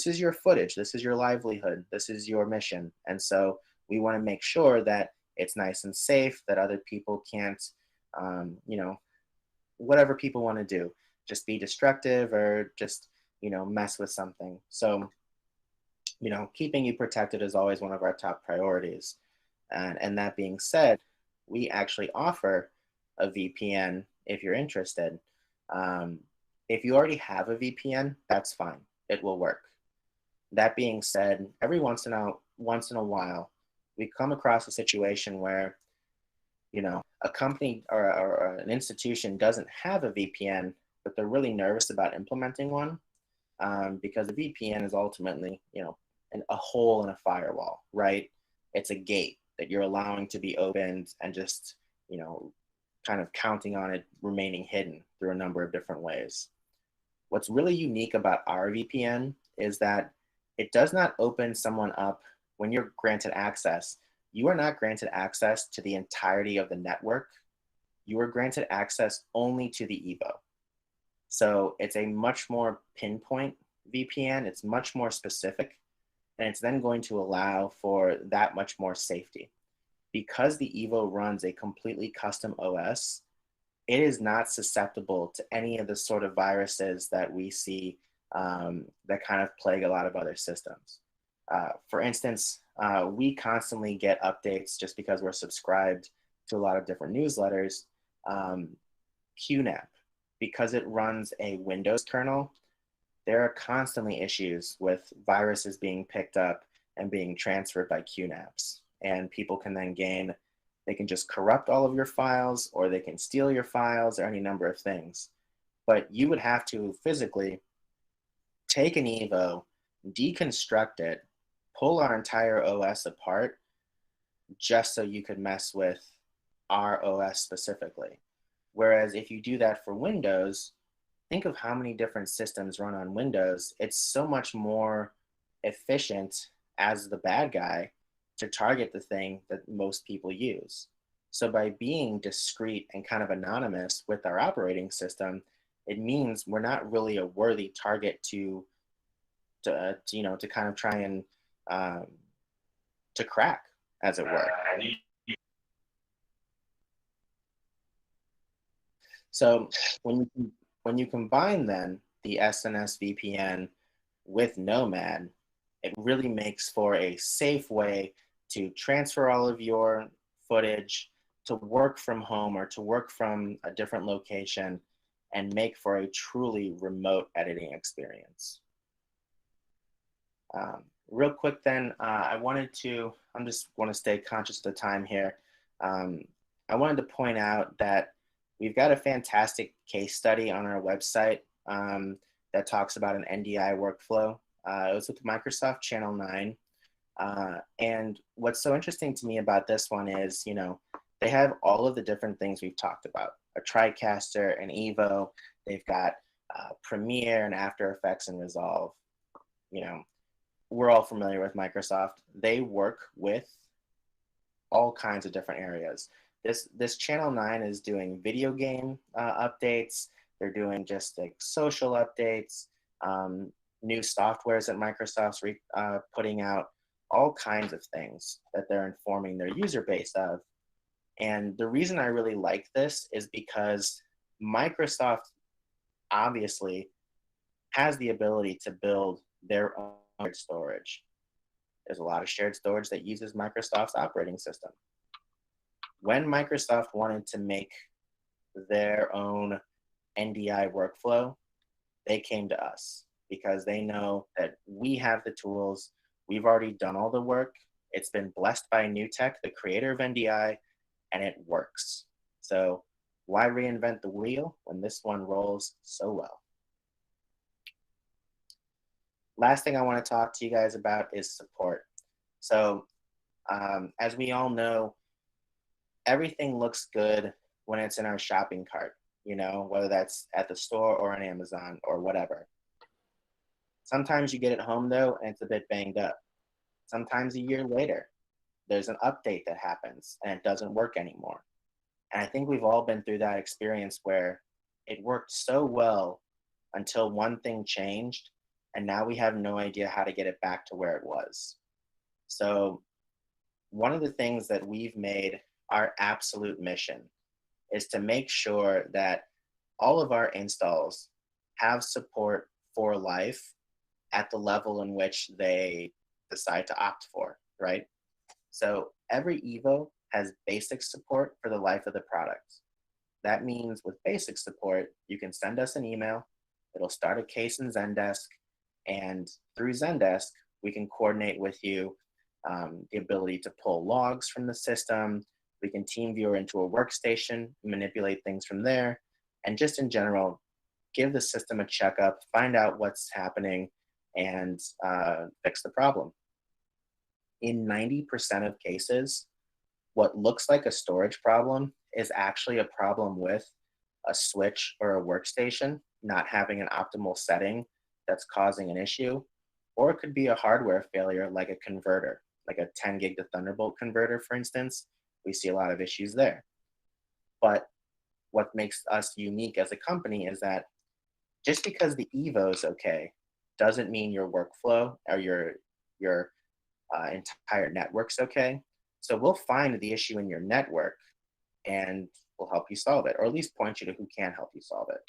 is your footage, this is your livelihood, this is your mission. And so we want to make sure that it's nice and safe, that other people can't, whatever people want to do, just be destructive or just, mess with something. So, keeping you protected is always one of our top priorities. And that being said, we actually offer a VPN if you're interested. If you already have a VPN, that's fine. It will work. That being said, every once in a while, we come across a situation where, a company or an institution doesn't have a VPN, but they're really nervous about implementing one, because the VPN is ultimately, a hole in a firewall, right? It's a gate that you're allowing to be opened and just, kind of counting on it remaining hidden through a number of different ways. What's really unique about our VPN is that it does not open someone up when you're granted access. You are not granted access to the entirety of the network. You are granted access only to the Evo. So it's a much more pinpoint VPN. It's much more specific, and it's then going to allow for that much more safety. Because the Evo runs a completely custom OS, it is not susceptible to any of the sort of viruses that we see that kind of plague a lot of other systems. For instance, we constantly get updates just because we're subscribed to a lot of different newsletters. QNAP, because it runs a Windows kernel, there are constantly issues with viruses being picked up and being transferred by QNAPs. And people can then they can just corrupt all of your files, or they can steal your files, or any number of things. But you would have to physically take an Evo, deconstruct it, pull our entire OS apart, just so you could mess with our OS specifically. Whereas if you do that for Windows, think of how many different systems run on Windows. It's so much more efficient as the bad guy to target the thing that most people use. So by being discreet and kind of anonymous with our operating system, it means we're not really a worthy target to kind of try and to crack, as it were. So when you combine then the SNS VPN with Nomad, it really makes for a safe way to transfer all of your footage, to work from home or to work from a different location, and make for a truly remote editing experience. Real quick then, I just want to stay conscious of the time here. I wanted to point out that we've got a fantastic case study on our website that talks about an NDI workflow. It was with Microsoft Channel 9. And what's so interesting to me about this one is, you know, they have all of the different things we've talked about: a TriCaster, an Evo, they've got Premiere and After Effects and Resolve. You know, we're all familiar with Microsoft. They work with all kinds of different areas. This Channel 9 is doing video game updates. They're doing just like social updates, new softwares that Microsoft's putting out, all kinds of things that they're informing their user base of. And the reason I really like this is because Microsoft obviously has the ability to build their own storage. There's a lot of shared storage that uses Microsoft's operating system. When Microsoft wanted to make their own NDI workflow, they came to us because they know that we have the tools. We've already done all the work. It's been blessed by NewTek, the creator of NDI, and it works. So why reinvent the wheel when this one rolls so well? Last thing I want to talk to you guys about is support. So as we all know, everything looks good when it's in our shopping cart, you know, whether that's at the store or on Amazon or whatever. Sometimes you get it home though, and it's a bit banged up. Sometimes a year later, there's an update that happens and it doesn't work anymore. And I think we've all been through that experience where it worked so well until one thing changed, and now we have no idea how to get it back to where it was. So one of the things that we've made our absolute mission is to make sure that all of our installs have support for life at the level in which they decide to opt for, right? So every Evo has basic support for the life of the product. That means with basic support, you can send us an email, it'll start a case in Zendesk, and through Zendesk, we can coordinate with you the ability to pull logs from the system. We can team viewer into a workstation, manipulate things from there, and just in general, give the system a checkup, find out what's happening, and fix the problem. In 90% of cases, what looks like a storage problem is actually a problem with a switch or a workstation not having an optimal setting that's causing an issue, or it could be a hardware failure like a converter, like a 10 gig to Thunderbolt converter, for instance. We see a lot of issues there. But what makes us unique as a company is that just because the Evo is okay doesn't mean your workflow or your entire network's okay. So we'll find the issue in your network and we'll help you solve it, or at least point you to who can help you solve it.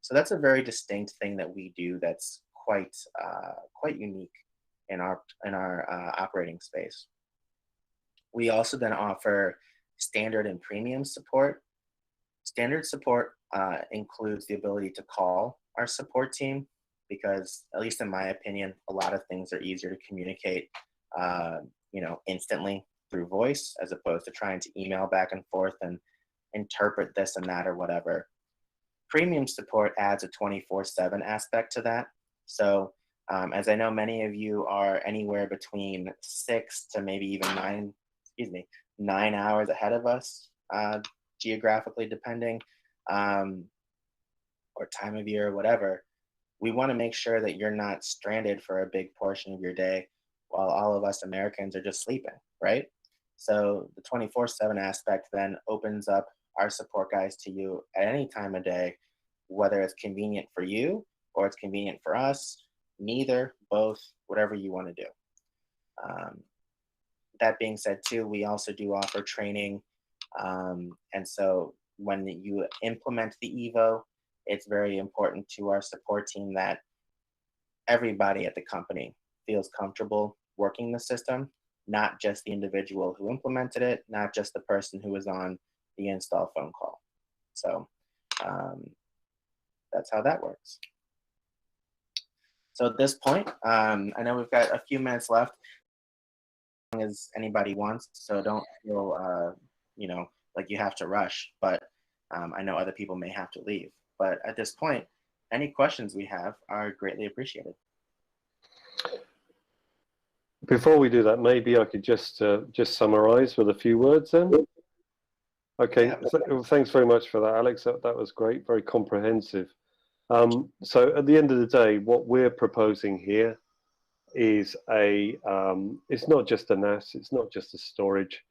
So that's a very distinct thing that we do that's quite unique in our operating space. We also then offer standard and premium support. Standard support includes the ability to call our support team because, at least in my opinion, a lot of things are easier to communicate, instantly through voice as opposed to trying to email back and forth and interpret this and that or whatever. Premium support adds a 24/7 aspect to that. So as I know many of you are anywhere between 6 to maybe even 9 hours ahead of us, geographically depending, or time of year or whatever, we want to make sure that you're not stranded for a big portion of your day while all of us Americans are just sleeping, right? So the 24/7 aspect then opens up our support guys to you at any time of day, whether it's convenient for you or it's convenient for us, neither, both, whatever you want to do. That being said too, we also do offer training. And so when you implement the Evo, it's very important to our support team that everybody at the company feels comfortable working the system, not just the individual who implemented it, not just the person who was on the install phone call. So that's how that works. So at this point, I know we've got a few minutes left, as long as anybody wants, so don't feel, you know, like you have to rush, but I know other people may have to leave. But at this point, any questions we have are greatly appreciated. Before we do that, maybe I could just summarize with a few words then. Okay, Yeah. Thanks very much for that, Alex. That was great, very comprehensive. So at the end of the day, what we're proposing here is it's not just a NAS, it's not just a storage.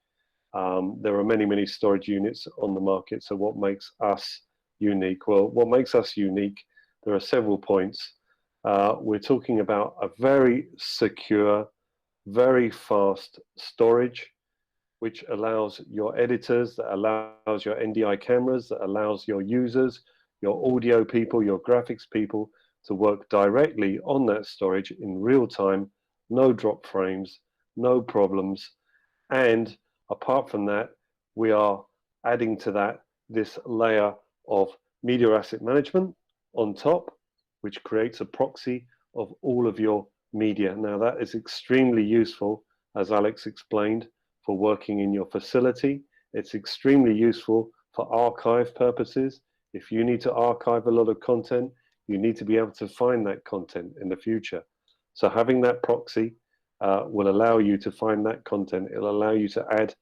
There are many storage units on the market. So what makes us unique? Well, what makes us unique, there are several points. We're talking about a very secure, very fast storage, which allows your editors, that allows your NDI cameras, that allows your users, your audio people, your graphics people to work directly on that storage in real time, no drop frames, no problems. And apart from that, we are adding to that this layer of media asset management on top, which creates a proxy of all of your media. Now that is extremely useful, as Alex explained, for working in your facility. It's extremely useful for archive purposes. If you need to archive a lot of content, you need to be able to find that content in the future. So having that proxy will allow you to find that content. It'll allow you to add,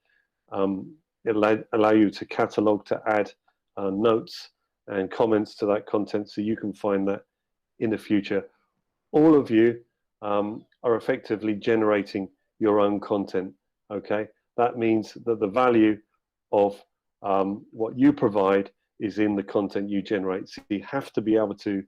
it'll allow you to catalog, to add notes and comments to that content, so you can find that in the future. All of you are effectively generating your own content. Okay, that means that the value of what you provide is in the content you generate. So you have to be able to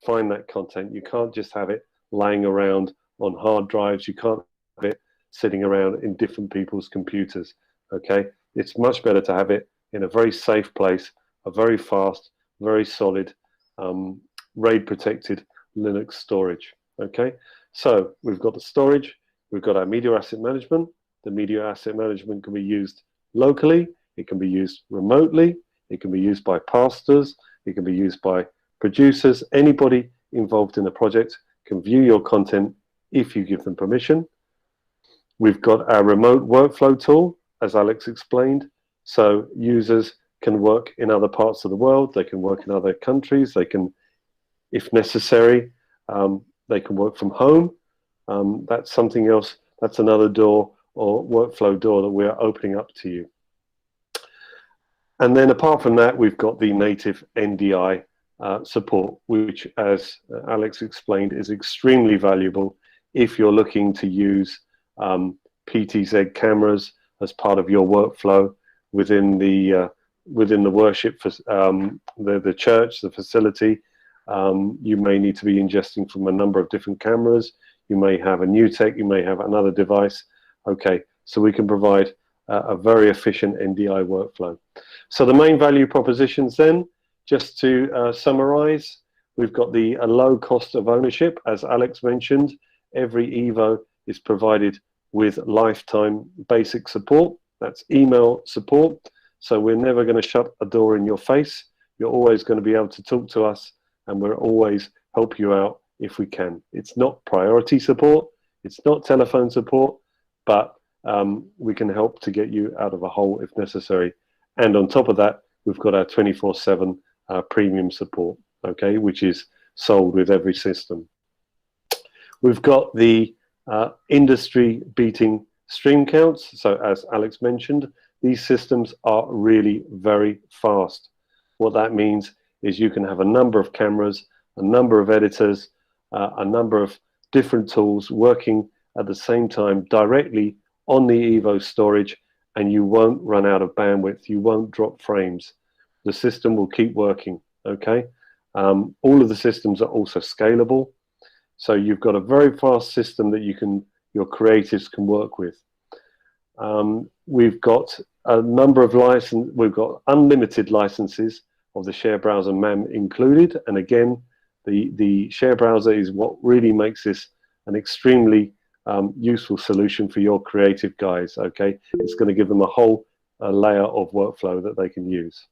find that content. You can't just have it laying around on hard drives. You can't have it sitting around in different people's computers. Okay, it's much better to have it in a very safe place, a very fast, very solid, RAID protected Linux storage. Okay, so we've got the storage, we've got our media asset management. The media asset management can be used locally, it can be used remotely, it can be used by pastors, it can be used by producers. Anybody involved in a project can view your content if you give them permission. We've got our remote workflow tool, as Alex explained, so users can work in other parts of the world, they can work in other countries, they can, if necessary, they can work from home. That's something else, that's another door or workflow door that we're opening up to you. And then apart from that, we've got the native NDI support, which, as Alex explained, is extremely valuable if you're looking to use PTZ cameras as part of your workflow within the worship, the church, the facility. You may need to be ingesting from a number of different cameras. You may have a new tech, you may have another device. Okay, so we can provide a very efficient NDI workflow. So the main value propositions then, just to summarize, we've got the low cost of ownership. As Alex mentioned, every Evo is provided with lifetime basic support. That's email support. So we're never going to shut a door in your face. You're always going to be able to talk to us, and we'll always help you out if we can. It's not priority support, it's not telephone support, but we can help to get you out of a hole if necessary. And on top of that, we've got our 24/7 premium support, okay, which is sold with every system. We've got the industry beating stream counts. So as Alex mentioned, these systems are really very fast. What that means is you can have a number of cameras, a number of editors, a number of different tools working at the same time directly on the Evo storage, and you won't run out of bandwidth, you won't drop frames. The system will keep working, okay? All of the systems are also scalable, so you've got a very fast system that your creatives can work with. We've got a number of we've got unlimited licenses of the Share Browser MAM included, and again, the Share Browser is what really makes this an extremely useful solution for your creative guys, okay? It's going to give them a whole layer of workflow that they can use.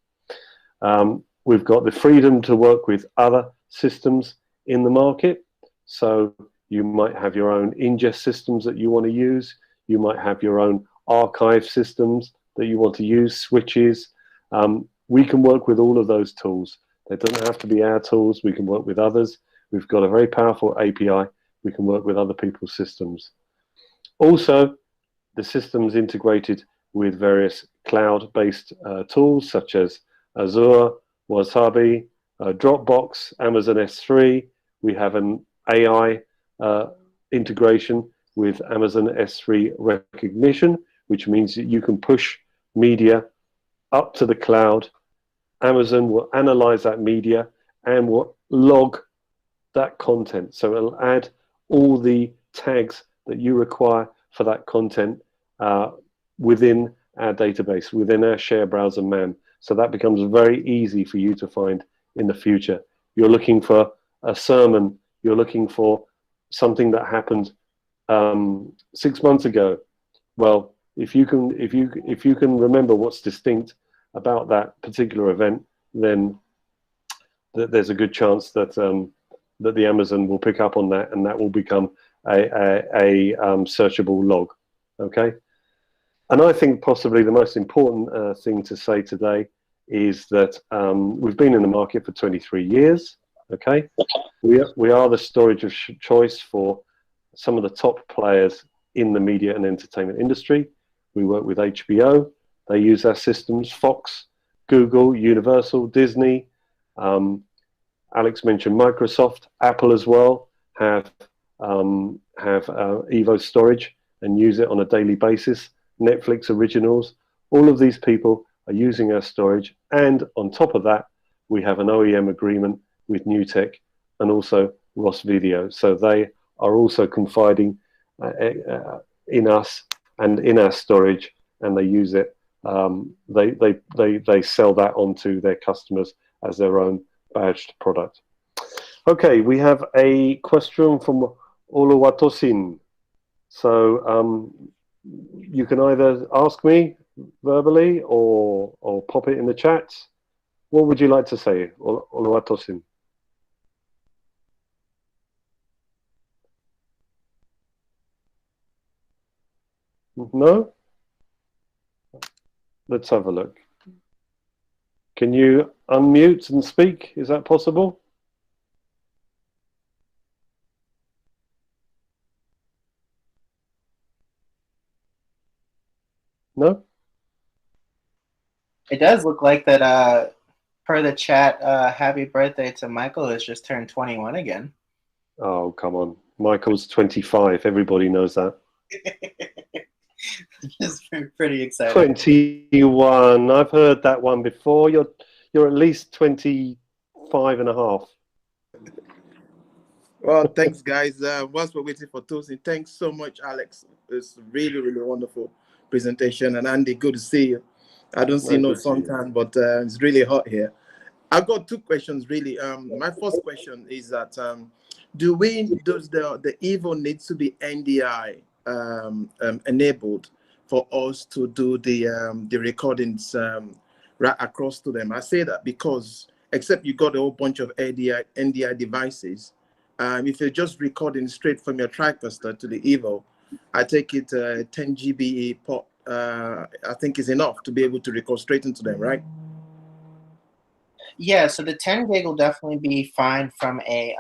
We've got the freedom to work with other systems in the market. So you might have your own ingest systems that you want to use. You might have your own archive systems that you want to use, switches. We can work with all of those tools. They don't have to be our tools. We can work with others. We've got a very powerful API. We can work with other people's systems. Also, the system's integrated with various cloud-based tools such as Azure, Wasabi, Dropbox, Amazon S3. We have an AI integration with Amazon S3 recognition, which means that you can push media up to the cloud. Amazon will analyze that media and will log that content. So it'll add all the tags that you require for that content within our database, within our share browser MAM. So that becomes very easy for you to find in the future. You're looking for a sermon, you're looking for something that happened 6 months ago. Well, if you can remember what's distinct about that particular event, then there's a good chance that that the Amazon will pick up on that, and that will become a searchable log. Okay. And I think possibly the most important thing to say today is that we've been in the market for 23 years. Okay, we are the storage of choice for some of the top players in the media and entertainment industry. We work with HBO. They use our systems. Fox, Google, Universal, Disney. Alex mentioned Microsoft, Apple as well have Evo storage and use it on a daily basis. Netflix originals, all of these people are using our storage, and on top of that, we have an OEM agreement with NewTek and also Ross Video. So they are also confiding in us and in our storage, and they use it. They sell that onto their customers as their own badged product. Okay, we have a question from Oluwatosin. So you can either ask me verbally or pop it in the chat. What would you like to say, Oluwatosin? No? Let's have a look. Can you unmute and speak? Is that possible? No? It does look like that, per the chat, happy birthday to Michael, who's just turned 21 again. Oh, come on. Michael's 25. Everybody knows that. Just pretty excited. 21. I've heard that one before. You're at least 25 and a half. Well, thanks, guys. Whilst we're waiting for Tosin, thanks so much, Alex. It's really, really wonderful presentation. And Andy, good to see you. I don't see no suntan, but it's really hot here. I've got two questions, really. My first question is that does the Evo needs to be NDI enabled for us to do the recordings right across to them? I say that because except you got a whole bunch of NDI devices. If you're just recording straight from your TriCaster to the Evo, I take it 10 GB port, I think is enough to be able to record straight into them, right? Yeah, so the 10 gig will definitely be fine from a,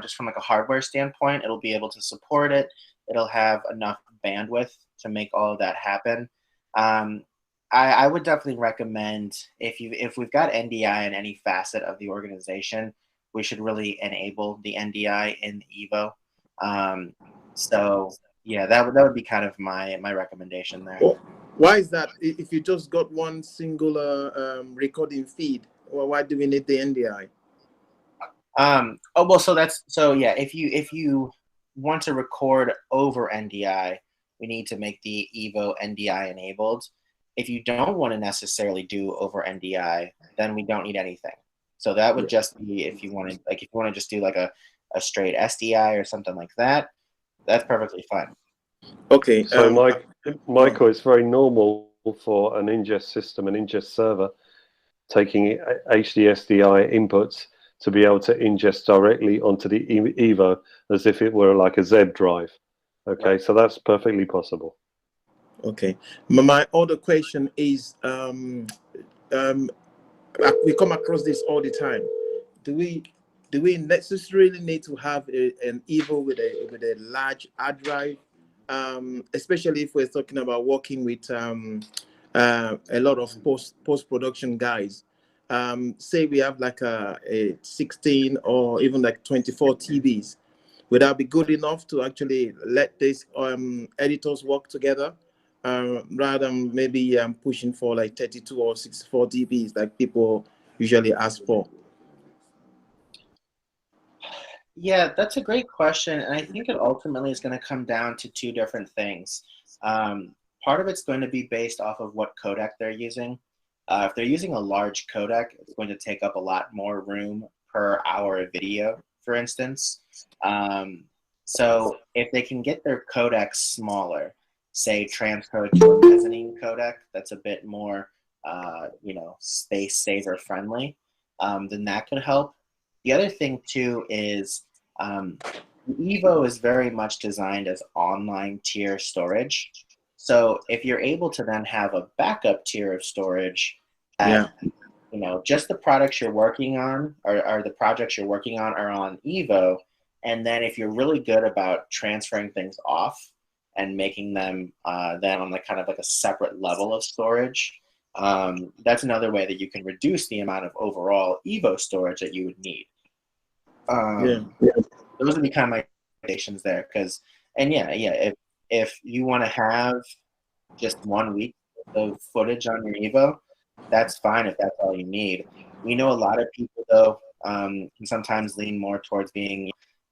just from like a hardware standpoint. It'll be able to support it. It'll have enough bandwidth to make all of that happen. I would definitely recommend if we've got NDI in any facet of the organization, we should really enable the NDI in the Evo. So yeah, that would be kind of my recommendation there. Well, why is that? If you just got one singular recording feed, well, why do we need the NDI? Yeah, if you want to record over NDI, we need to make the Evo NDI enabled. If you don't want to necessarily do over NDI, then we don't need anything. So that would just be if you want to just do like a straight SDI or something like that. That's perfectly fine. Okay. So Michael, it's very normal for an ingest system, an ingest server, taking HDSDI inputs to be able to ingest directly onto the Evo as if it were like a Z drive. Okay, so that's perfectly possible. Okay. My other question is, we come across this all the time. Do we necessarily need to have an Evo with a large hard drive, especially if we're talking about working with a lot of post-production guys? Say we have like a 16 or even like 24 TVs. Would that be good enough to actually let these editors work together, rather than maybe pushing for like 32 or 64 dBs like people usually ask for? Yeah, that's a great question. And I think it ultimately is going to come down to two different things. Part of it's going to be based off of what codec they're using. If they're using a large codec, it's going to take up a lot more room per hour of video, for instance. So if they can get their codecs smaller, say transcode to a mezzanine codec that's a bit more, space saver friendly, then that could help. The other thing too is Evo is very much designed as online tier storage. So if you're able to then have a backup tier of storage, just the products you're working on or the projects you're working on are on Evo. And then if you're really good about transferring things off and making them then on kind of like a separate level of storage, that's another way that you can reduce the amount of overall Evo storage that you would need. Those would be kind of my recommendations there. If you want to have just 1 week of footage on your Evo, that's fine if that's all you need. We know a lot of people, though, can sometimes lean more towards being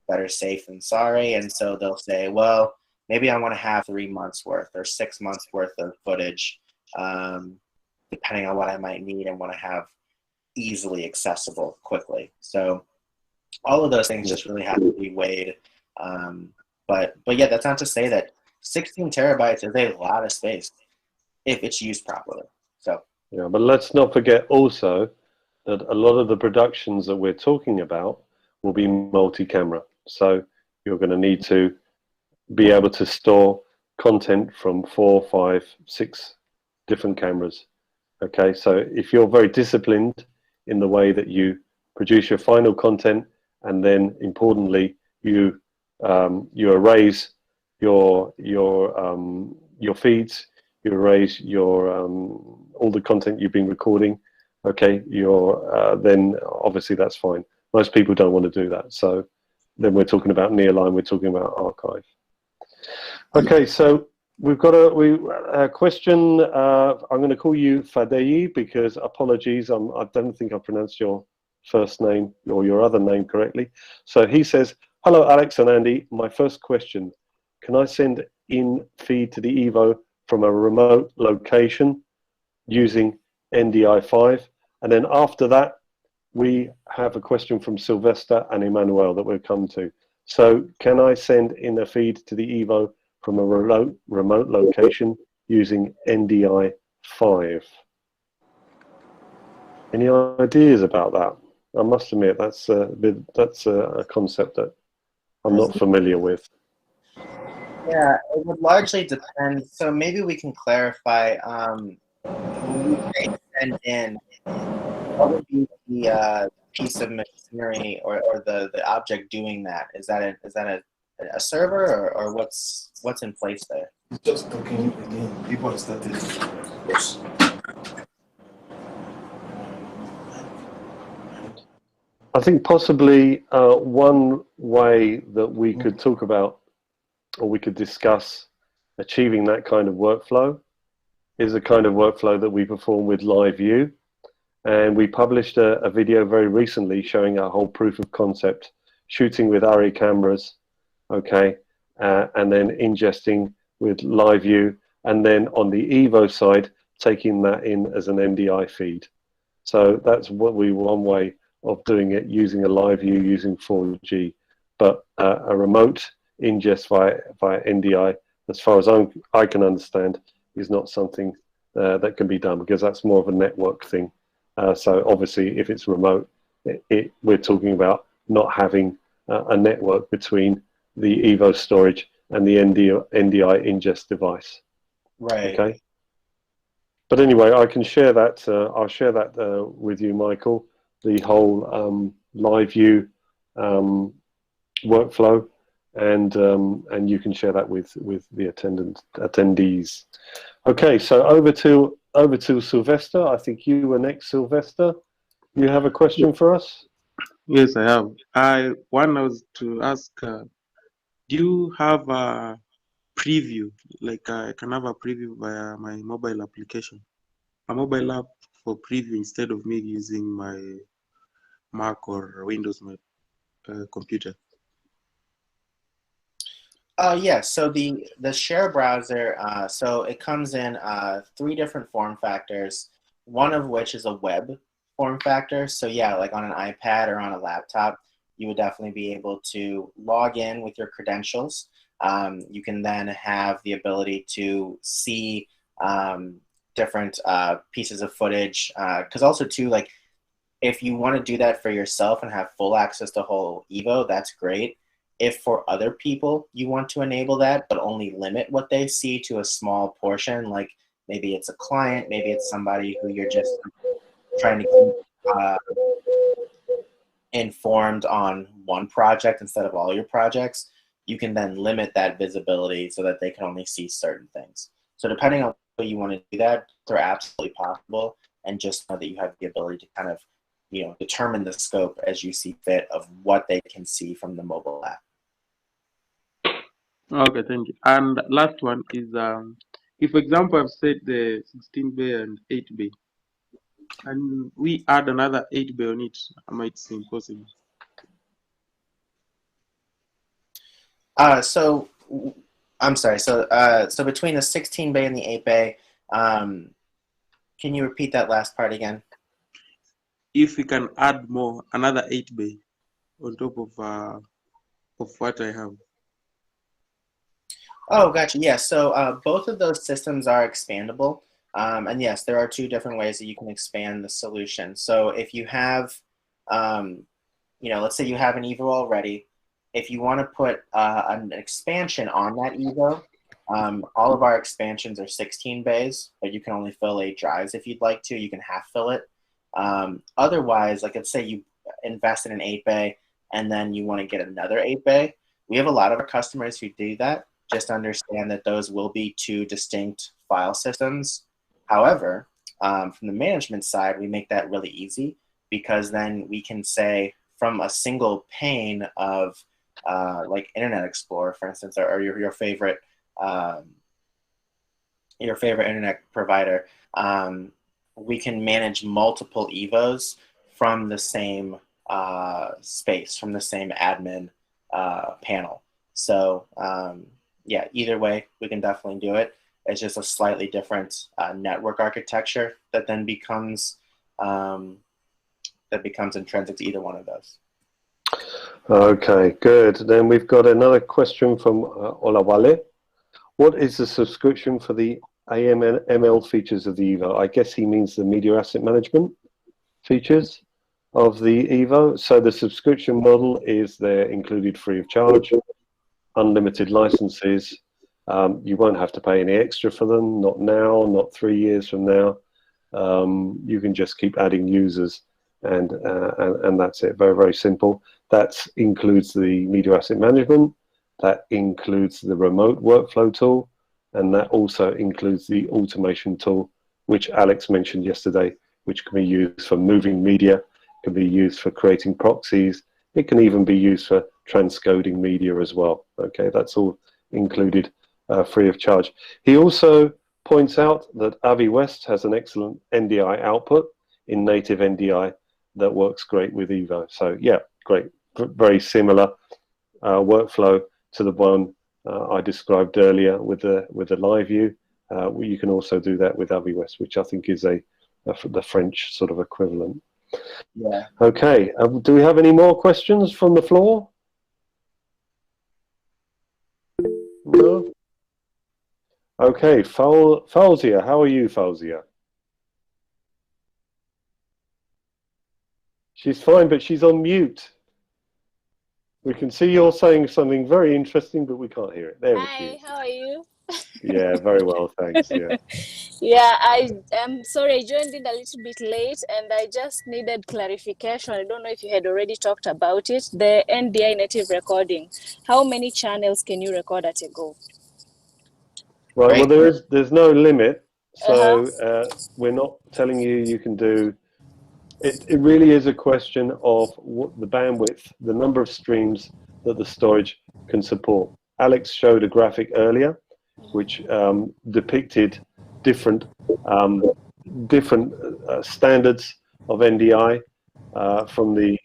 better safe than sorry. And so they'll say, well, maybe I want to have 3 months worth or 6 months worth of footage, depending on what I might need and want to have easily accessible quickly. So all of those things just really have to be weighed. But yeah, that's not to say that 16 terabytes is a lot of space if it's used properly. So yeah, but let's not forget also that a lot of the productions that we're talking about will be multi-camera. So you're going to need to be able to store content from 4, 5, 6 different cameras. Okay, so if you're very disciplined in the way that you produce your final content, and then importantly you erase your feeds, you erase your all the content you've been recording. Okay, then obviously that's fine. Most people don't want to do that. So then we're talking about nearline, we're talking about archive. Okay, so we've got a question. I'm going to call you Fadeyi because apologies, I don't think I pronounced your first name or your other name correctly. So he says, hello Alex and Andy, my first question, can I send in feed to the Evo from a remote location using NDI5? And then after that, we have a question from Sylvester and Emmanuel that we'll come to. So can I send in a feed to the Evo from a remote location using NDI5? Any ideas about that? I must admit that's a concept that I'm not familiar with. yeah, it would largely depend. So maybe we can clarify. When we say send in, what would be the piece of machinery or the object doing that? Is that a server or what's in place there? Just talking again. People started. I think possibly one way that we could talk about or we could discuss achieving that kind of workflow is a kind of workflow that we perform with Live View. And we published a video very recently showing our whole proof of concept, shooting with ARRI cameras, okay, and then ingesting with Live View, and then on the Evo side, taking that in as an NDI feed. So that's one way of doing it, using a Live View, using 4G, but a remote ingest via NDI, as far as I can understand, is not something that can be done because that's more of a network thing So obviously, if it's remote, we're talking about not having a network between the Evo storage and the NDI ingest device. Right. Okay. But anyway, I can share that. I'll share that with you, Michael. The whole live view workflow, and you can share that with the attendees. Okay, so over to Sylvester. I think you were next, Sylvester. You have a question for us? Yes, I have. I was to ask, do you have a preview? Like I can have a preview via my mobile application, a mobile app for preview instead of me using my Mac or Windows computer. Yeah, so the share browser, so it comes in 3 different form factors, one of which is a web form factor. So yeah, like on an iPad or on a laptop, you would definitely be able to log in with your credentials. You can then have the ability to see different pieces of footage, because also too, like if you want to do that for yourself and have full access to whole Evo, that's great. If for other people you want to enable that, but only limit what they see to a small portion, like maybe it's a client, maybe it's somebody who you're just trying to keep informed on one project instead of all your projects, you can then limit that visibility so that they can only see certain things. So depending on what you want to do that, they're absolutely possible, and just know that you have the ability to kind of, you know, determine the scope as you see fit of what they can see from the mobile app. Okay, thank you. And last one is, if for example I've set the 16 bay and 8 bay, and we add another 8 bay on it, might seem possible. So I'm sorry. So so between the 16 bay and the 8 bay, can you repeat that last part again? If we can add another 8 bay on top of what I have. Oh, gotcha. Yeah. So both of those systems are expandable. And yes, there are 2 different ways that you can expand the solution. So if you have, you know, let's say you have an Evo already, if you want to put an expansion on that Evo, all of our expansions are 16 bays, but you can only fill 8 drives if you'd like to. You can half fill it. Otherwise, like let's say you invest in an 8 bay and then you want to get another 8 bay. We have a lot of our customers who do that. Just understand that those will be 2 distinct file systems. However, from the management side, we make that really easy, because then we can say from a single pane of like Internet Explorer, for instance, or your favorite internet provider, we can manage multiple Evos from the same space, from the same admin panel. So yeah, either way, we can definitely do it. It's just a slightly different network architecture that then becomes intrinsic to either one of those. Okay, good. Then we've got another question from Olawale. What is the subscription for the AML features of the Evo? I guess he means the media asset management features of the Evo. So the subscription model is they're included free of charge, unlimited licenses. You won't have to pay any extra for them, not now, not 3 years from now. You can just keep adding users, and that's it. Very, very simple. That includes the media asset management, that includes the remote workflow tool, and that also includes the automation tool, which Alex mentioned yesterday, which can be used for moving media, can be used for creating proxies. It can even be used for transcoding media as well. Okay, that's all included free of charge. He also points out that Avi West has an excellent NDI output in native NDI that works great with Evo. So yeah, great, very similar workflow to the one I described earlier with the live view. You can also do that with Avi West, which I think is the French sort of equivalent. Yeah. Okay, do we have any more questions from the floor? No? Okay, Fauzia, how are you, Fauzia? She's fine, but she's on mute. We can see you're saying something very interesting, but we can't hear it. There Hi, it is. how are you? Yeah, very well, thanks. Yeah. Yeah, I am sorry I joined in a little bit late and I just needed clarification. I don't know if you had already talked about it. The NDI native recording. How many channels can you record at a go? Right. Great. Well, there's no limit, Uh-huh. so we're not telling you can do. It really is a question of what the bandwidth, the number of streams that the storage can support. Alex showed a graphic earlier, which depicted different standards of NDI, from the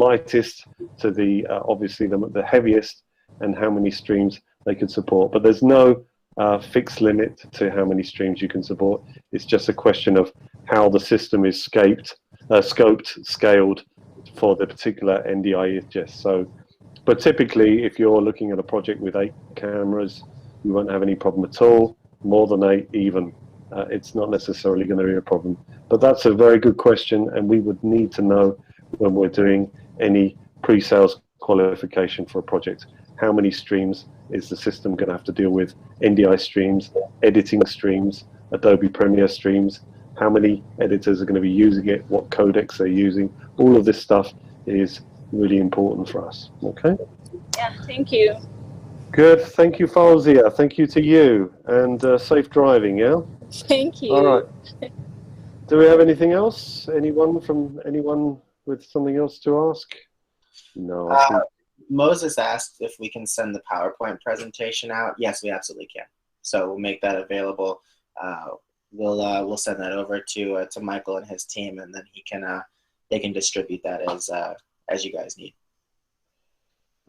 lightest to the obviously the heaviest, and how many streams they can support. But there's no fixed limit to how many streams you can support. It's just a question of how the system is scoped, scaled for the particular NDI EHS. So, but typically, if you're looking at a project with 8 cameras, you won't have any problem at all. More than 8, even, it's not necessarily going to be a problem. But that's a very good question, and we would need to know when we're doing any pre-sales qualification for a project, how many streams is the system going to have to deal with? NDI streams, editing streams, Adobe Premiere streams, how many editors are going to be using it, what codecs they're using. All of this stuff is really important for us. Okay? Yeah, thank you. Good. Thank you, Fauzia. Thank you to you. And safe driving, yeah? Thank you. All right. Do we have anything else? Anyone with something else to ask? No, I think... Moses asked if we can send the PowerPoint presentation out. Yes, we absolutely can. So we'll make that available. We'll send that over to Michael and his team, and then they can distribute that as you guys need.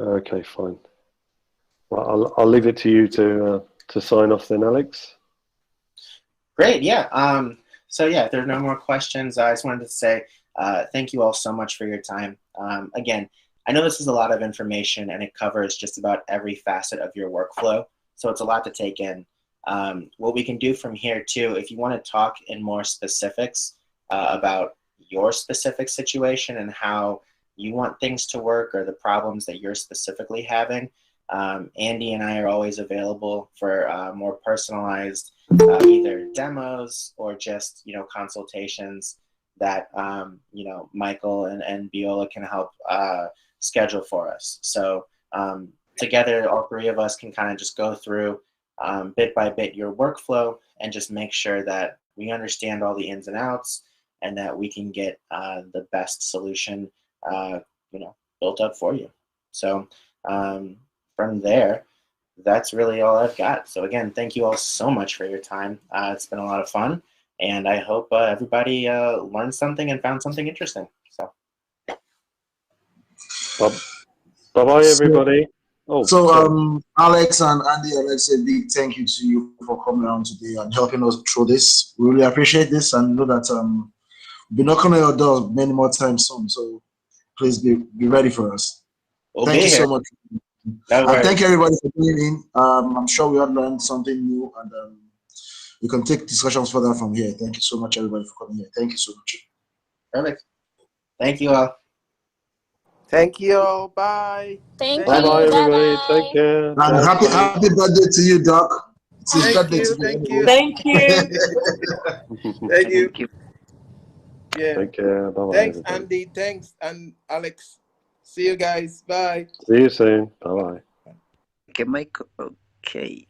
Okay, fine. Well, I'll leave it to you to sign off then, Alex. Great. Yeah. So yeah, if there are no more questions, I just wanted to say thank you all so much for your time. Again, I know this is a lot of information and it covers just about every facet of your workflow, so it's a lot to take in. What we can do from here too, if you want to talk in more specifics about your specific situation and how you want things to work or the problems that you're specifically having, Andy and I are always available for more personalized either demos or just consultations that Michael and Biola can help schedule for us. So together, all three of us can kind of just go through bit by bit your workflow and just make sure that we understand all the ins and outs and that we can get the best solution built up for you. So from there, that's really all I've got. So again, thank you all so much for your time. It's been a lot of fun, and I hope everybody learned something and found something interesting. So bye-bye, everybody. Alex and Andy, I'd like to say a big thank you to you for coming around today and helping us through this. We really appreciate this and know that we'll be knocking on your doors many more times soon. So please be ready for us. Thank you so much. And thank you everybody for tuning in. I'm sure we have learned something new, and we can take discussions further from here. Thank you so much, everybody, for coming here. Thank you so much. Perfect. Thank you all. Thank you all. Bye. Thank you. Bye-bye, everybody. Bye-bye. Take care. And happy birthday to you, Doc. It's his birthday today. Thank you. Thank you. Thank you. Yeah. Take care. Bye-bye. Thanks, everybody. Andy. Thanks, and Alex. See you guys. Bye. See you soon. Bye-bye. Okay, Mike. Okay.